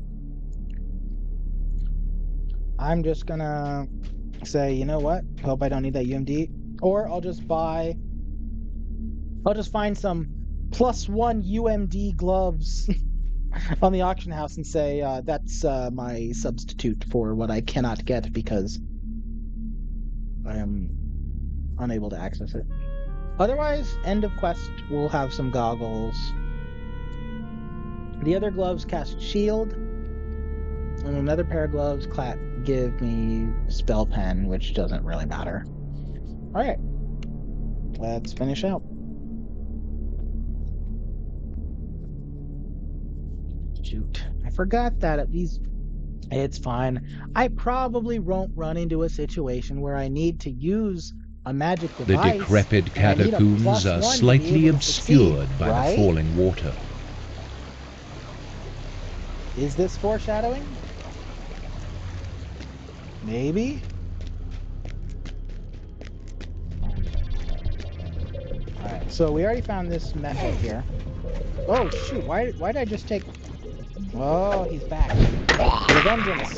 I'm just going to say, you know what? Hope I don't need that UMD. Or I'll just find some +1 UMD gloves on the auction house and say that's my substitute for what I cannot get because I am unable to access it. Otherwise, end of quest, we'll have some goggles. The other gloves cast shield, and another pair of gloves give me spell pen, which doesn't really matter. Alright, let's finish out. Shoot, I forgot that at least... It's fine. I probably won't run into a situation where I need to use a magic device. The decrepit catacombs are slightly obscured by the falling water. Is this foreshadowing? Maybe? So we already found this method here. Oh shoot! Why did I just take? Oh, he's back. For vengeance!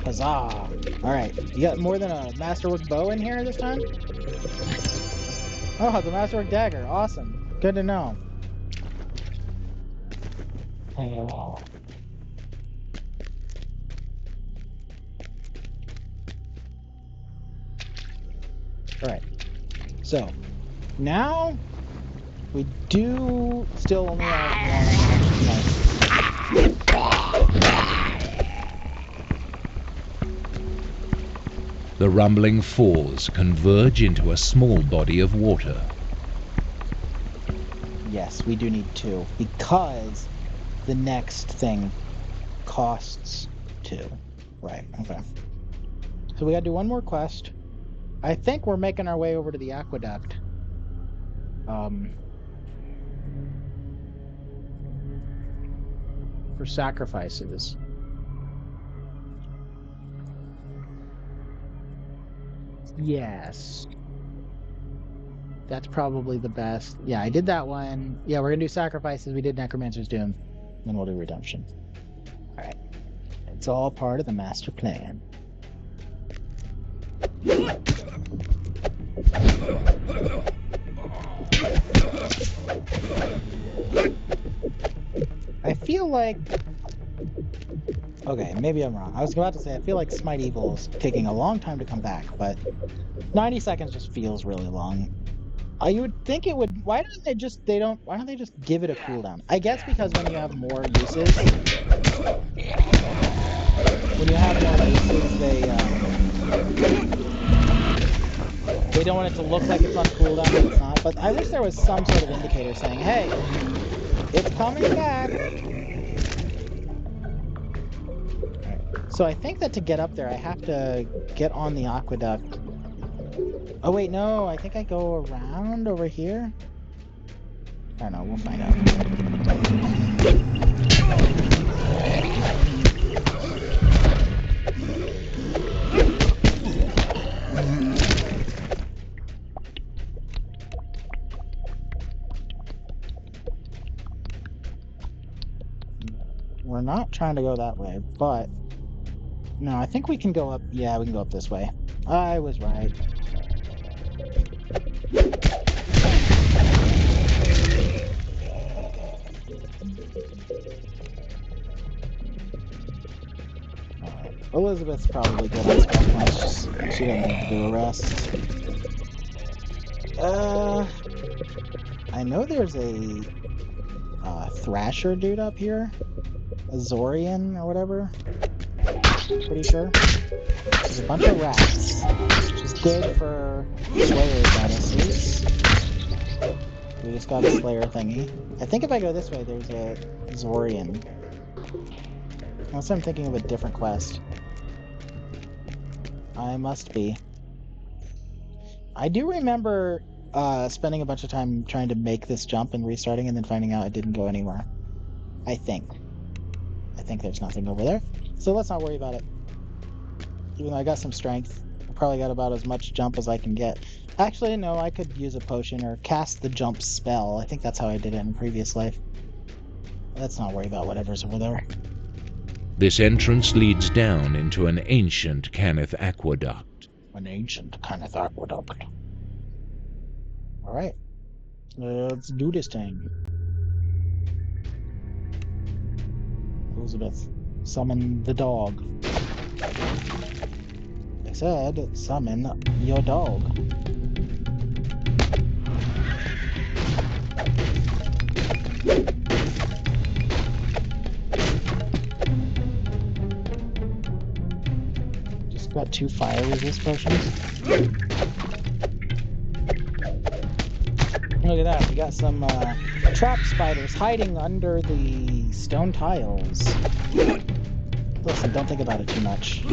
Huzzah! All right, you got more than a masterwork bow in here this time. Oh, the masterwork dagger! Awesome. Good to know. Oh. Alright, so now we do still only have one. The rumbling falls converge into a small body of water. Yes, we do need two because the next thing costs two. Right, okay. So we gotta do one more quest. I think we're making our way over to the aqueduct. For sacrifices. Yes. That's probably the best. Yeah, I did that one. Yeah, we're gonna do sacrifices. We did Necromancer's Doom. Then we'll do redemption. Alright. It's all part of the master plan. I feel like... Okay, maybe I'm wrong. I was about to say, I feel like Smite Evil is taking a long time to come back, but 90 seconds just feels really long. You would think it would... Why don't they just give it a cooldown? I guess because when you have more uses... They don't want it to look like it's on cooldown, but it's not. But I wish there was some sort of indicator saying, hey, it's coming back. Right. So I think that to get up there, I have to get on the aqueduct. Oh, wait, no. I think I go around over here. I don't know. We'll find out. We're not trying to go that way, but... No, I think we can go up... Yeah, we can go up this way. I was right. Elizabeth's probably good on spell points. She doesn't need to do a rest. I know there's a Thrasher dude up here. A Zorian or whatever. Pretty sure. There's a bunch of rats. Which is good for Slayer bonuses. We just got a Slayer thingy. I think if I go this way, there's a Zorian. Unless I'm thinking of a different quest. I must be. I do remember spending a bunch of time trying to make this jump and restarting and then finding out it didn't go anywhere. I think there's nothing over there. So let's not worry about it. Even though I got some strength, I probably got about as much jump as I can get. Actually, no, I could use a potion or cast the jump spell. I think that's how I did it in previous life. Let's not worry about whatever's over there. This entrance leads down into an ancient Cannith aqueduct. An ancient Cannith aqueduct. Alright. Let's do this thing. Elizabeth, summon the dog. I said, summon your dog. Just got 2 fire resist potions. Look at that, we got some trap spiders hiding under the stone tiles. Listen, don't think about it too much.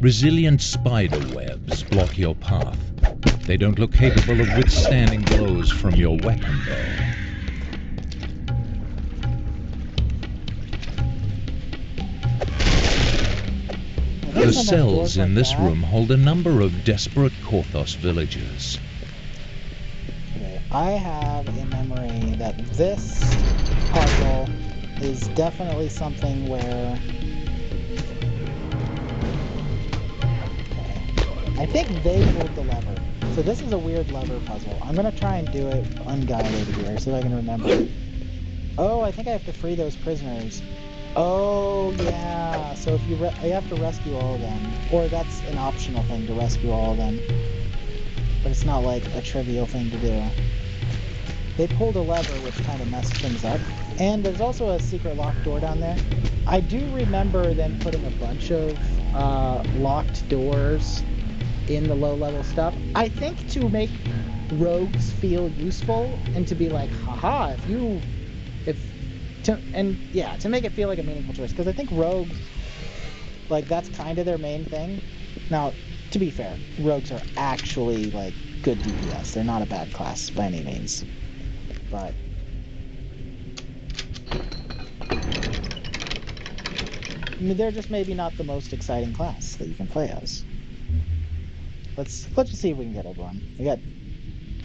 Resilient spider webs block your path. They don't look capable of withstanding blows from your weapon, though. The cells in this room hold a number of desperate Korthos villagers. Okay, I have in memory that this puzzle is definitely something where... Okay. I think they pulled the lever. So this is a weird lever puzzle. I'm going to try and do it unguided here, see if I can remember. Oh, I think I have to free those prisoners. Oh, yeah. So if you have to rescue all of them. Or that's an optional thing to rescue all of them. But it's not like a trivial thing to do. They pulled a lever, which kind of messed things up. And there's also a secret locked door down there. I do remember them putting a bunch of locked doors in the low-level stuff. I think to make rogues feel useful and to be like, haha, to make it feel like a meaningful choice. Because I think rogues, like, that's kind of their main thing. Now, to be fair, rogues are actually, like, good DPS. They're not a bad class by any means. But I mean, they're just maybe not the most exciting class that you can play as. Let's just see if we can get everyone. We got...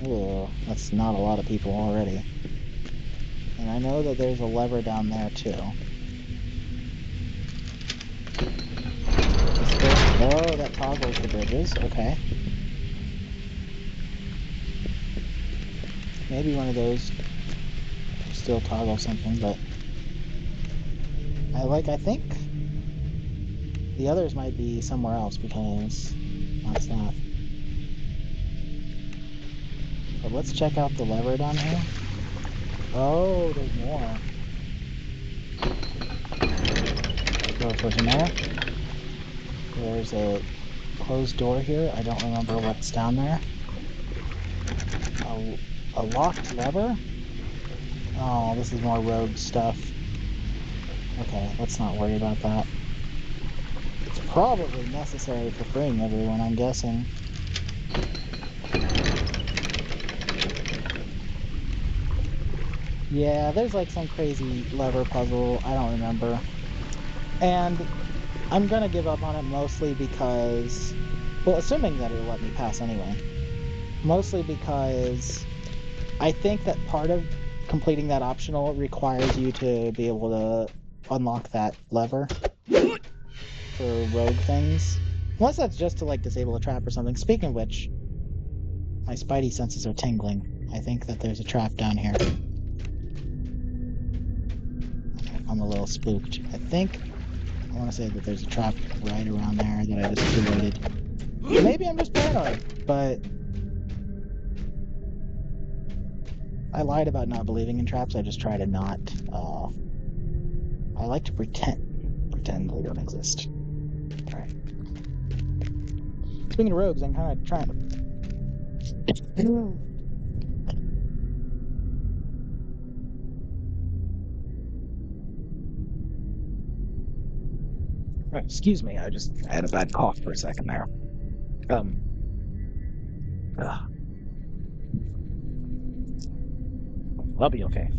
Oh, that's not a lot of people already. And I know that there's a lever down there, too. Oh, that toggles the bridges. Okay. Maybe one of those still toggle something, but... I think the others might be somewhere else because that's that. But let's check out the lever down here. Oh, there's more. What's in there? There's a closed door here. I don't remember what's down there. A locked lever? Oh, this is more rogue stuff. Okay, let's not worry about that. It's probably necessary for freeing everyone, I'm guessing. Yeah, there's like some crazy lever puzzle. I don't remember. And I'm gonna give up on it mostly because... Well, assuming that it'll let me pass anyway. Mostly because I think that part of completing that optional requires you to be able to unlock that lever for rogue things. Unless that's just to, like, disable a trap or something. Speaking of which, my spidey senses are tingling. I think that there's a trap down here. I'm a little spooked. I want to say that there's a trap right around there that I just avoided. Maybe I'm just paranoid, but I lied about not believing in traps. I just try to not. I like to pretend they don't exist. All right. Speaking of rogues, I'm kind of trying to. Excuse me, I had a bad cough for a second there. I'll be okay.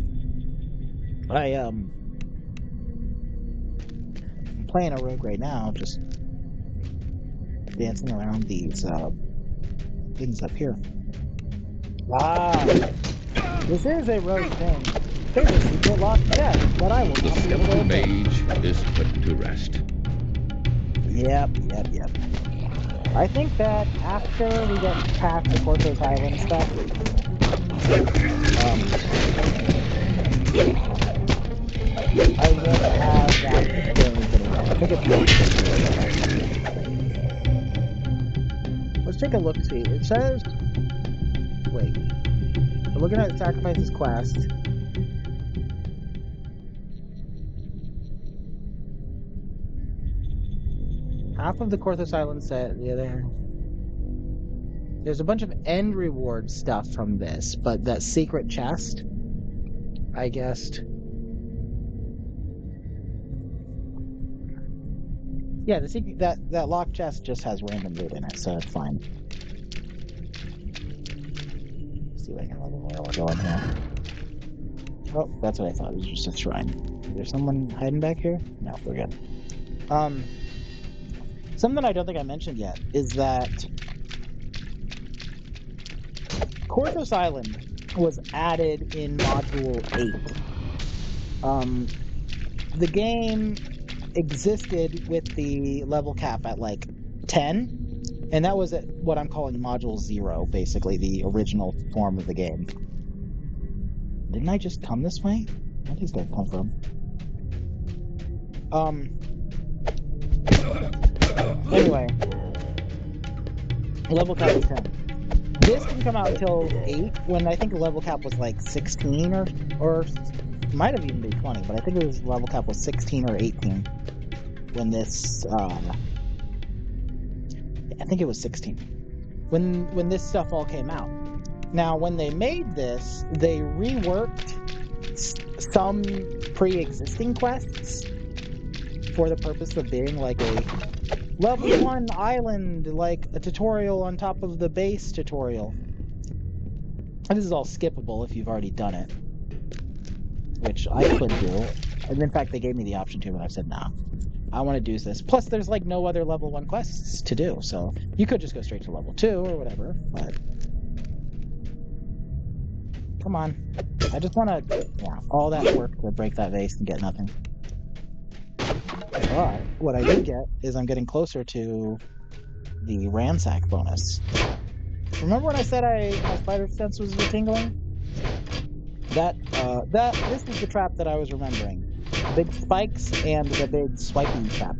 I'm playing a rogue right now, just dancing around these things up here. Ah, this is a rogue thing. There's a secret locked chest, but I will The not be able to skeleton open. mage is put to rest. Yep. I think that after we get past the Korthos Island stuff, I won't have that experience anymore. I think it's worth it. Let's take a look, see. It says... Wait. We're looking at Sacrifice's quest. Half of the Korthos Island set, the other... There's a bunch of end reward stuff from this, but that secret chest, I guessed. Yeah, the secret that locked chest just has random loot in it, so it's fine. see if I can level where we're going here. Oh, that's what I thought. It was just a shrine. Is there someone hiding back here? No, we're good. Something I don't think I mentioned yet is that Korthos Island was added in Module 8. The game existed with the level cap at like 10, and that was at what I'm calling Module 0, basically the original form of the game. Didn't I just come this way? Where did these guys come from? Anyway, level cap was 10. This didn't come out until 8, when I think the level cap was like 16 or might have even been 20, but I think it was level cap was 16 or 18 when this I think it was 16 when this stuff all came out. Now, when they made this, they reworked some pre-existing quests for the purpose of being like a level 1 island, like a tutorial on top of the base tutorial. And this is all skippable if you've already done it, which I could do. And in fact, they gave me the option to, but I said, nah, I want to do this. Plus, there's like no other level 1 quests to do, so you could just go straight to level 2 or whatever, but come on. I just want to, yeah, all that work to break that vase and get nothing. But what I did get is I'm getting closer to the ransack bonus. Remember when I said my spider sense was tingling? This is the trap that I was remembering. Big spikes and the big swiping trap.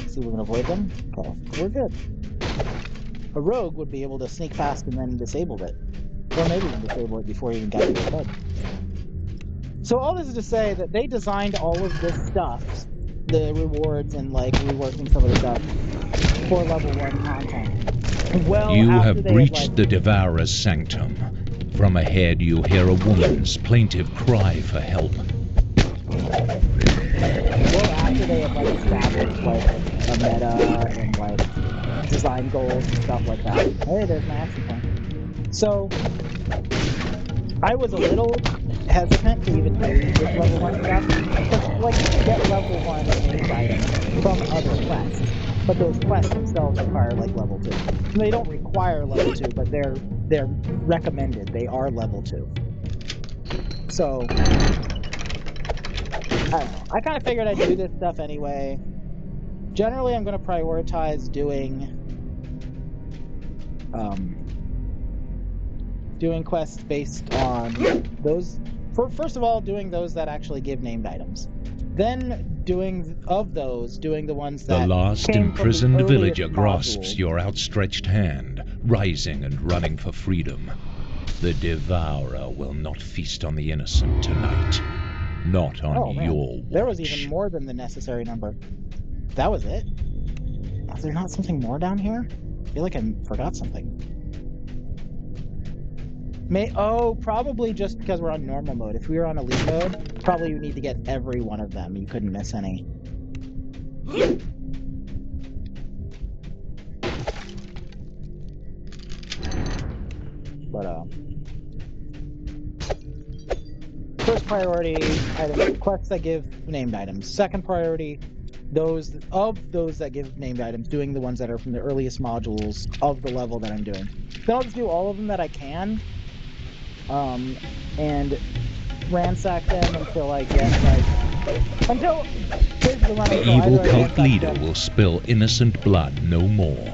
See, we can avoid them? Okay, we're good. A rogue would be able to sneak past and then disable it. Or maybe even disable it before you even got to your head. So all this is to say that they designed all of this stuff, the rewards and like reworking some of the stuff, for level 1 content. Well, you after have they breached the Devourer's sanctum. From ahead, you hear a woman's plaintive cry for help. Well, after they had like established like a meta and like design goals and stuff like that. Hey, there's my action point. So I was a little hesitant to even do this level 1 stuff, because like you can get level 1 named items from other quests, but those quests themselves require like level 2. They don't require level 2, but they're recommended. They are level 2. So I don't know. I kind of figured I'd do this stuff anyway. Generally, I'm going to prioritize doing quests based on those. First of all, doing those that actually give named items. Then doing the ones that The last came imprisoned from the earliest villager grasps modules. your outstretched hand, rising and running for freedom. The Devourer will not feast on the innocent tonight. Not on your watch. There was even more than the necessary number. That was it? Was there not something more down here? I feel like I forgot something. Probably just because we're on normal mode. If we were on elite mode, probably you need to get every one of them. You couldn't miss any. But first priority items, quests that give named items. Second priority, those that give named items, doing the ones that are from the earliest modules of the level that I'm doing. Then I'll just do all of them that I can, and ransack them until I get The evil cult leader will spill innocent blood no more.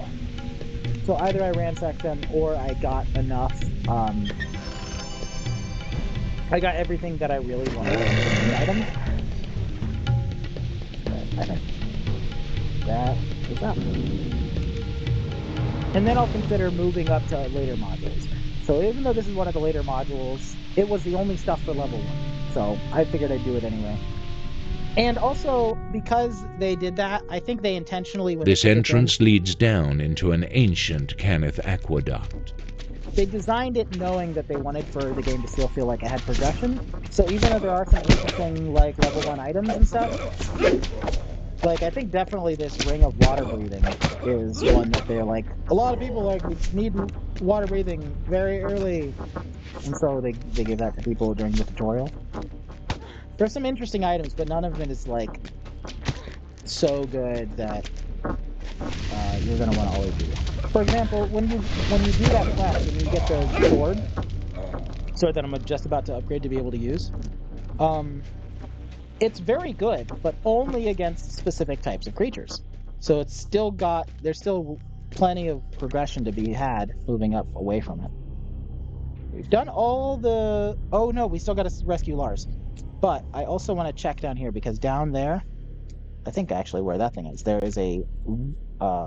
So either I ransack them or I got enough. I got everything that I really wanted in the item. I think that is up. And then I'll consider moving up to later modules. So even though this is one of the later modules, it was the only stuff for level 1. So I figured I'd do it anyway. And also, because they did that, I think they intentionally... This entrance leads down into an ancient Cannith aqueduct. They designed it knowing that they wanted for the game to still feel like it had progression. So even though there are some interesting, like, level 1 items and stuff, Like, I think definitely this ring of water breathing is one that they're like, a lot of people like need water breathing very early. And so they give that to people during the tutorial. There's some interesting items, but none of it is like so good that you're gonna want to always do. For example, when you do that quest and you get the sword that I'm just about to upgrade to be able to use, um, it's very good, but only against specific types of creatures. So there's still plenty of progression to be had moving up away from it. We've done all the. Oh no, we still got to rescue Lars. But I also want to check down here because down there, I think actually where that thing is, there is a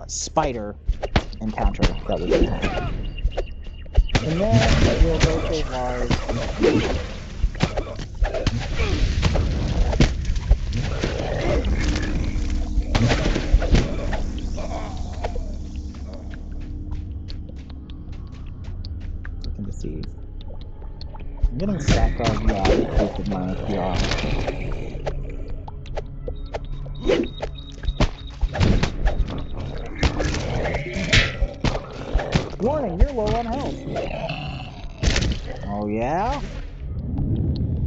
spider encounter that we can have. And then we'll go save Lars. Looking to see. I'm getting stacked RVI with my PR. Warning, you're low on health. Oh yeah?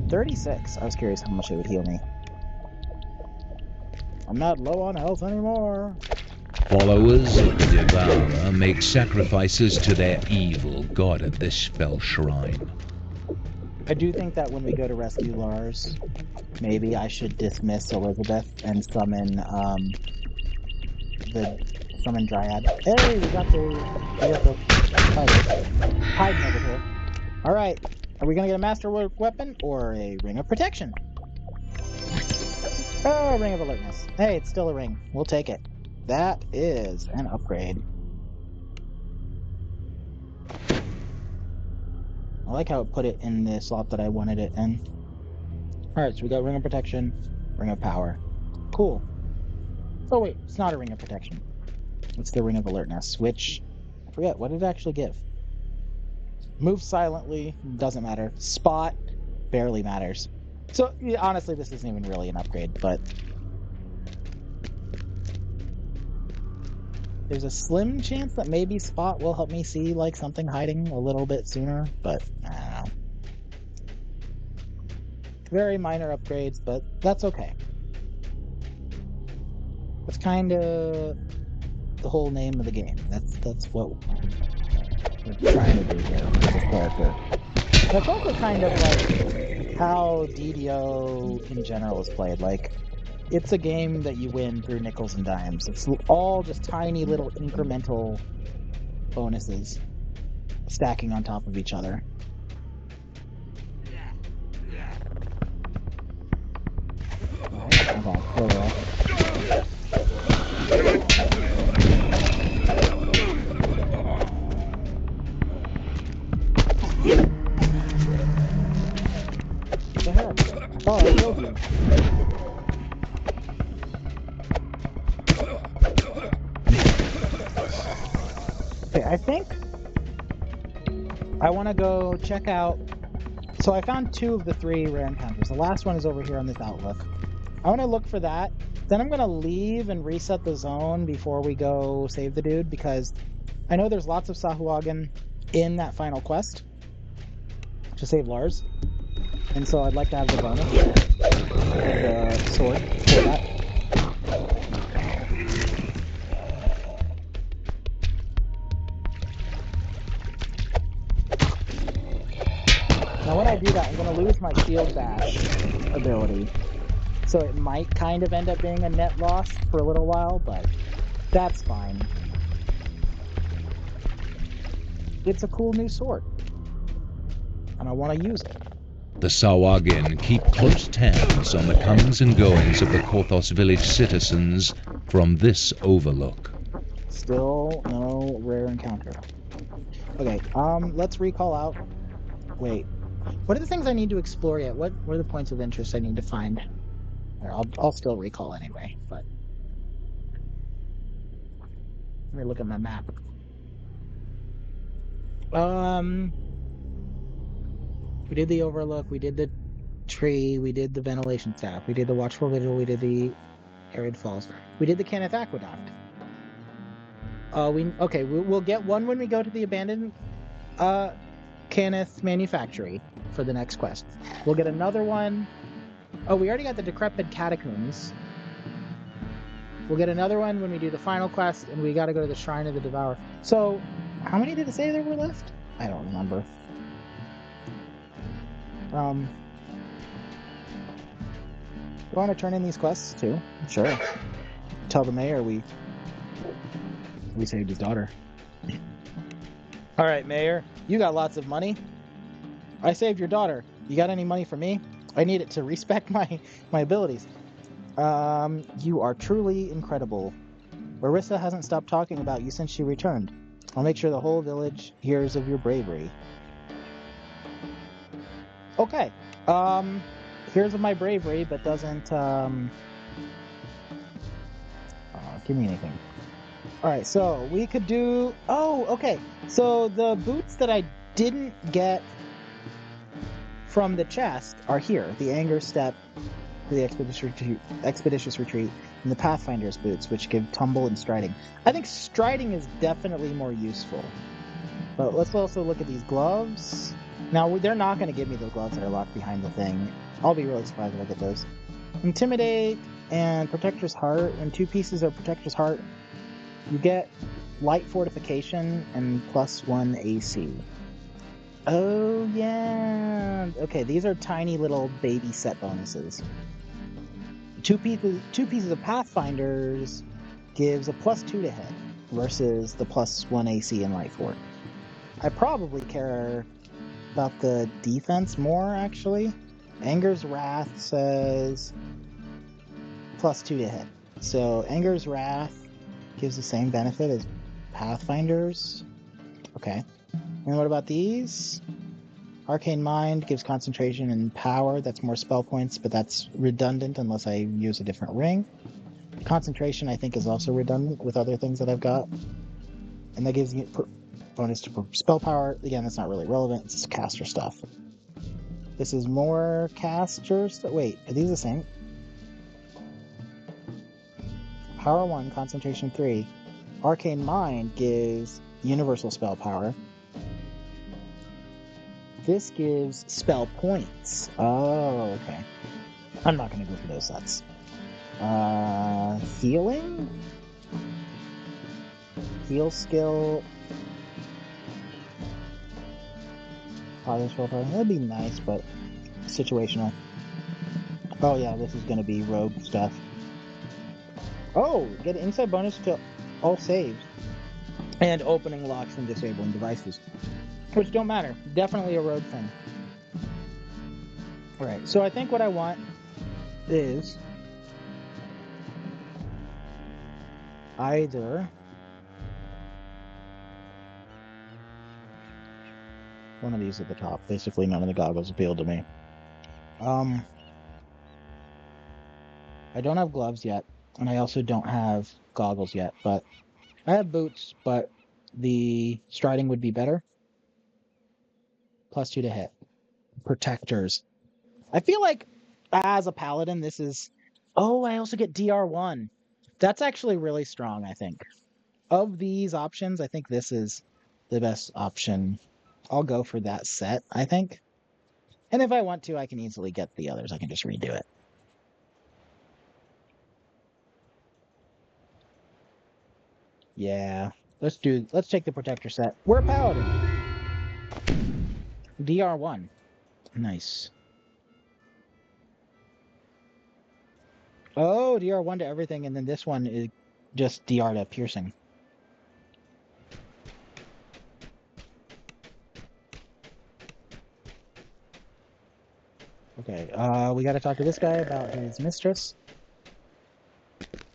36. I was curious how much it would heal me. I'm not low on health anymore. Followers of the Devourer make sacrifices to their evil god at this spell shrine. I do think that when we go to rescue Lars, maybe I should dismiss Elizabeth and summon Dryad. Hey, we got the hiding over here. All right, are we gonna get a masterwork weapon or a ring of protection? Oh, ring of alertness. Hey, it's still a ring. We'll take it. That is an upgrade. I like how it put it in the slot that I wanted it in. All right, so we got ring of protection, ring of power. Cool. Oh wait, it's not a ring of protection. It's the ring of alertness, which I forget what did it actually give. Move silently, doesn't matter. Spot barely matters. So yeah, honestly, this isn't even really an upgrade, but there's a slim chance that maybe spot will help me see like something hiding a little bit sooner, but I don't know. Very minor upgrades, but that's okay. That's kind of the whole name of the game. That's what we're trying to do here with this character. That's also kind of like how DDO in general is played. Like, it's a game that you win through nickels and dimes. It's all just tiny little incremental bonuses stacking on top of each other. Go ahead. I thought I killed you. Okay, I think I want to go check out. So I found 2 of the 3 rare encounters. The last one is over here on this outlook. I want to look for that. Then I'm going to leave and reset the zone before we go save the dude, because I know there's lots of Sahuagin in that final quest to save Lars. And so I'd like to have the bonus of the sword for that. Now when I do that, I'm going to lose my shield bash ability. So it might kind of end up being a net loss for a little while, but that's fine. It's a cool new sword, and I want to use it. The Sawagin keep close tabs on the comings and goings of the Korthos village citizens from this overlook. Still no rare encounter. Okay, let's recall out. Wait, what are the things I need to explore yet? What are the points of interest I need to find? I'll still recall anyway, but let me look at my map. We did the overlook, we did the tree, we did the ventilation staff, we did the watchful vigil, we did the Arid Falls. We did the Kenneth Aqueduct. We'll get one when we go to the abandoned Kenneth Manufactory for the next quest. We'll get another one. Oh, we already got the Decrepit Catacombs. We'll get another one when we do the final quest, and we got to go to the Shrine of the Devourer. So, how many did it say there were left? I don't remember. You want to turn in these quests too? Sure. Tell the mayor we saved his daughter. All right, mayor, you got lots of money. I saved your daughter. You got any money for me? I need it to respect my abilities. You are truly incredible. Larissa hasn't stopped talking about you since she returned. I'll make sure the whole village hears of your bravery. Okay. Hears of my bravery, but doesn't give me anything. Alright, so we could do... Oh, okay. So the boots that I didn't get from the chest are here. The Anger Step, the Expeditious Retreat, and the Pathfinder's boots, which give tumble and striding. I think striding is definitely more useful. But let's also look at these gloves. Now, they're not going to give me the gloves that are locked behind the thing. I'll be really surprised if I get those. Intimidate and Protector's Heart, and 2 pieces of Protector's Heart. You get light fortification and +1 AC. Oh, yeah. Okay, these are tiny little baby set bonuses. 2 pieces of Pathfinders gives a +2 to hit versus the +1 AC and light fort. I probably care about the defense more, actually. Anger's Wrath says +2 to hit. So Anger's Wrath gives the same benefit as Pathfinders. Okay. And what about these? Arcane Mind gives concentration and power. That's more spell points, but that's redundant unless I use a different ring. Concentration, I think, is also redundant with other things that I've got. And that gives you bonus to spell power. Again, that's not really relevant. It's just caster stuff. This is more casters. Wait, are these the same? Power 1, concentration 3. Arcane Mind gives universal spell power. This gives spell points. Oh, okay. I'm not going to go for those sets. Healing? Heal skill. That'd be nice, but situational. Oh yeah, this is going to be rogue stuff. Oh, get an inside bonus to all saves. And opening locks and disabling devices. Which don't matter. Definitely a rogue thing. Alright, so I think what I want is either one of these at the top. Basically, none of the goggles appeal to me. I don't have gloves yet, and I also don't have goggles yet, but I have boots, but the striding would be better. +2 to hit. Protectors. I feel like as a paladin, this is... Oh, I also get DR1. That's actually really strong, I think. Of these options, I think this is the best option. I'll go for that set, I think. And if I want to, I can easily get the others. I can just redo it. Yeah. Let's take the protector set. We're a paladin. DR1. Nice. Oh, DR1 to everything, and then this one is just DR to piercing. Okay, we gotta talk to this guy about his mistress.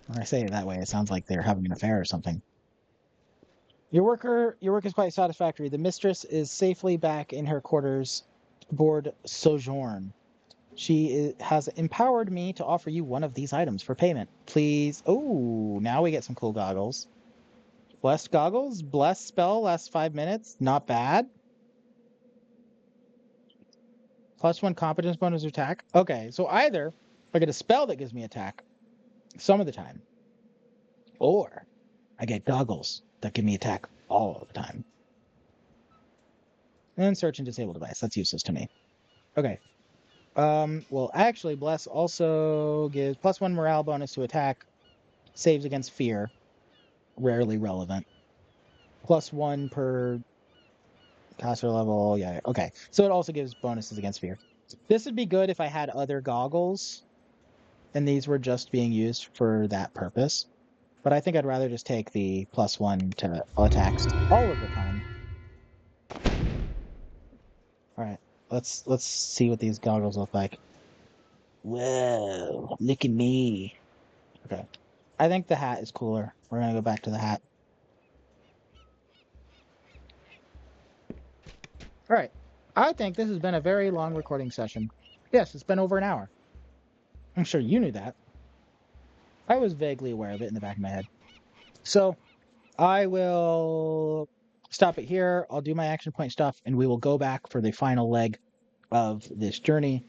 When I say it that way, it sounds like they're having an affair or something. Your work is quite satisfactory. The mistress is safely back in her quarters aboard Sojourn. She has empowered me to offer you one of these items for payment. Please. Oh, now we get some cool goggles. Blessed goggles. Blessed spell lasts 5 minutes. Not bad. +1 competence bonus attack. Okay, so either I get a spell that gives me attack, some of the time. Or I get goggles that give me attack all of the time. And search and disable device. That's useless to me. Okay. Well, actually, Bless also gives +1 morale bonus to attack, saves against fear, rarely relevant. +1 per caster level. Yeah, okay. So it also gives bonuses against fear. This would be good if I had other goggles, and these were just being used for that purpose. But I think I'd rather just take the +1 to attacks all of the time. All right, let's see what these goggles look like. Whoa, look at me. Okay. I think the hat is cooler. We're gonna go back to the hat. All right. I think this has been a very long recording session. Yes, it's been over an hour. I'm sure you knew that. I was vaguely aware of it in the back of my head. So I will stop it here. I'll do my action point stuff, and we will go back for the final leg of this journey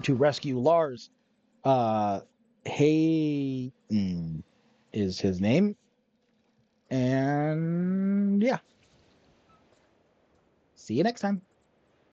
to rescue Lars. Hey is his name. And yeah. See you next time.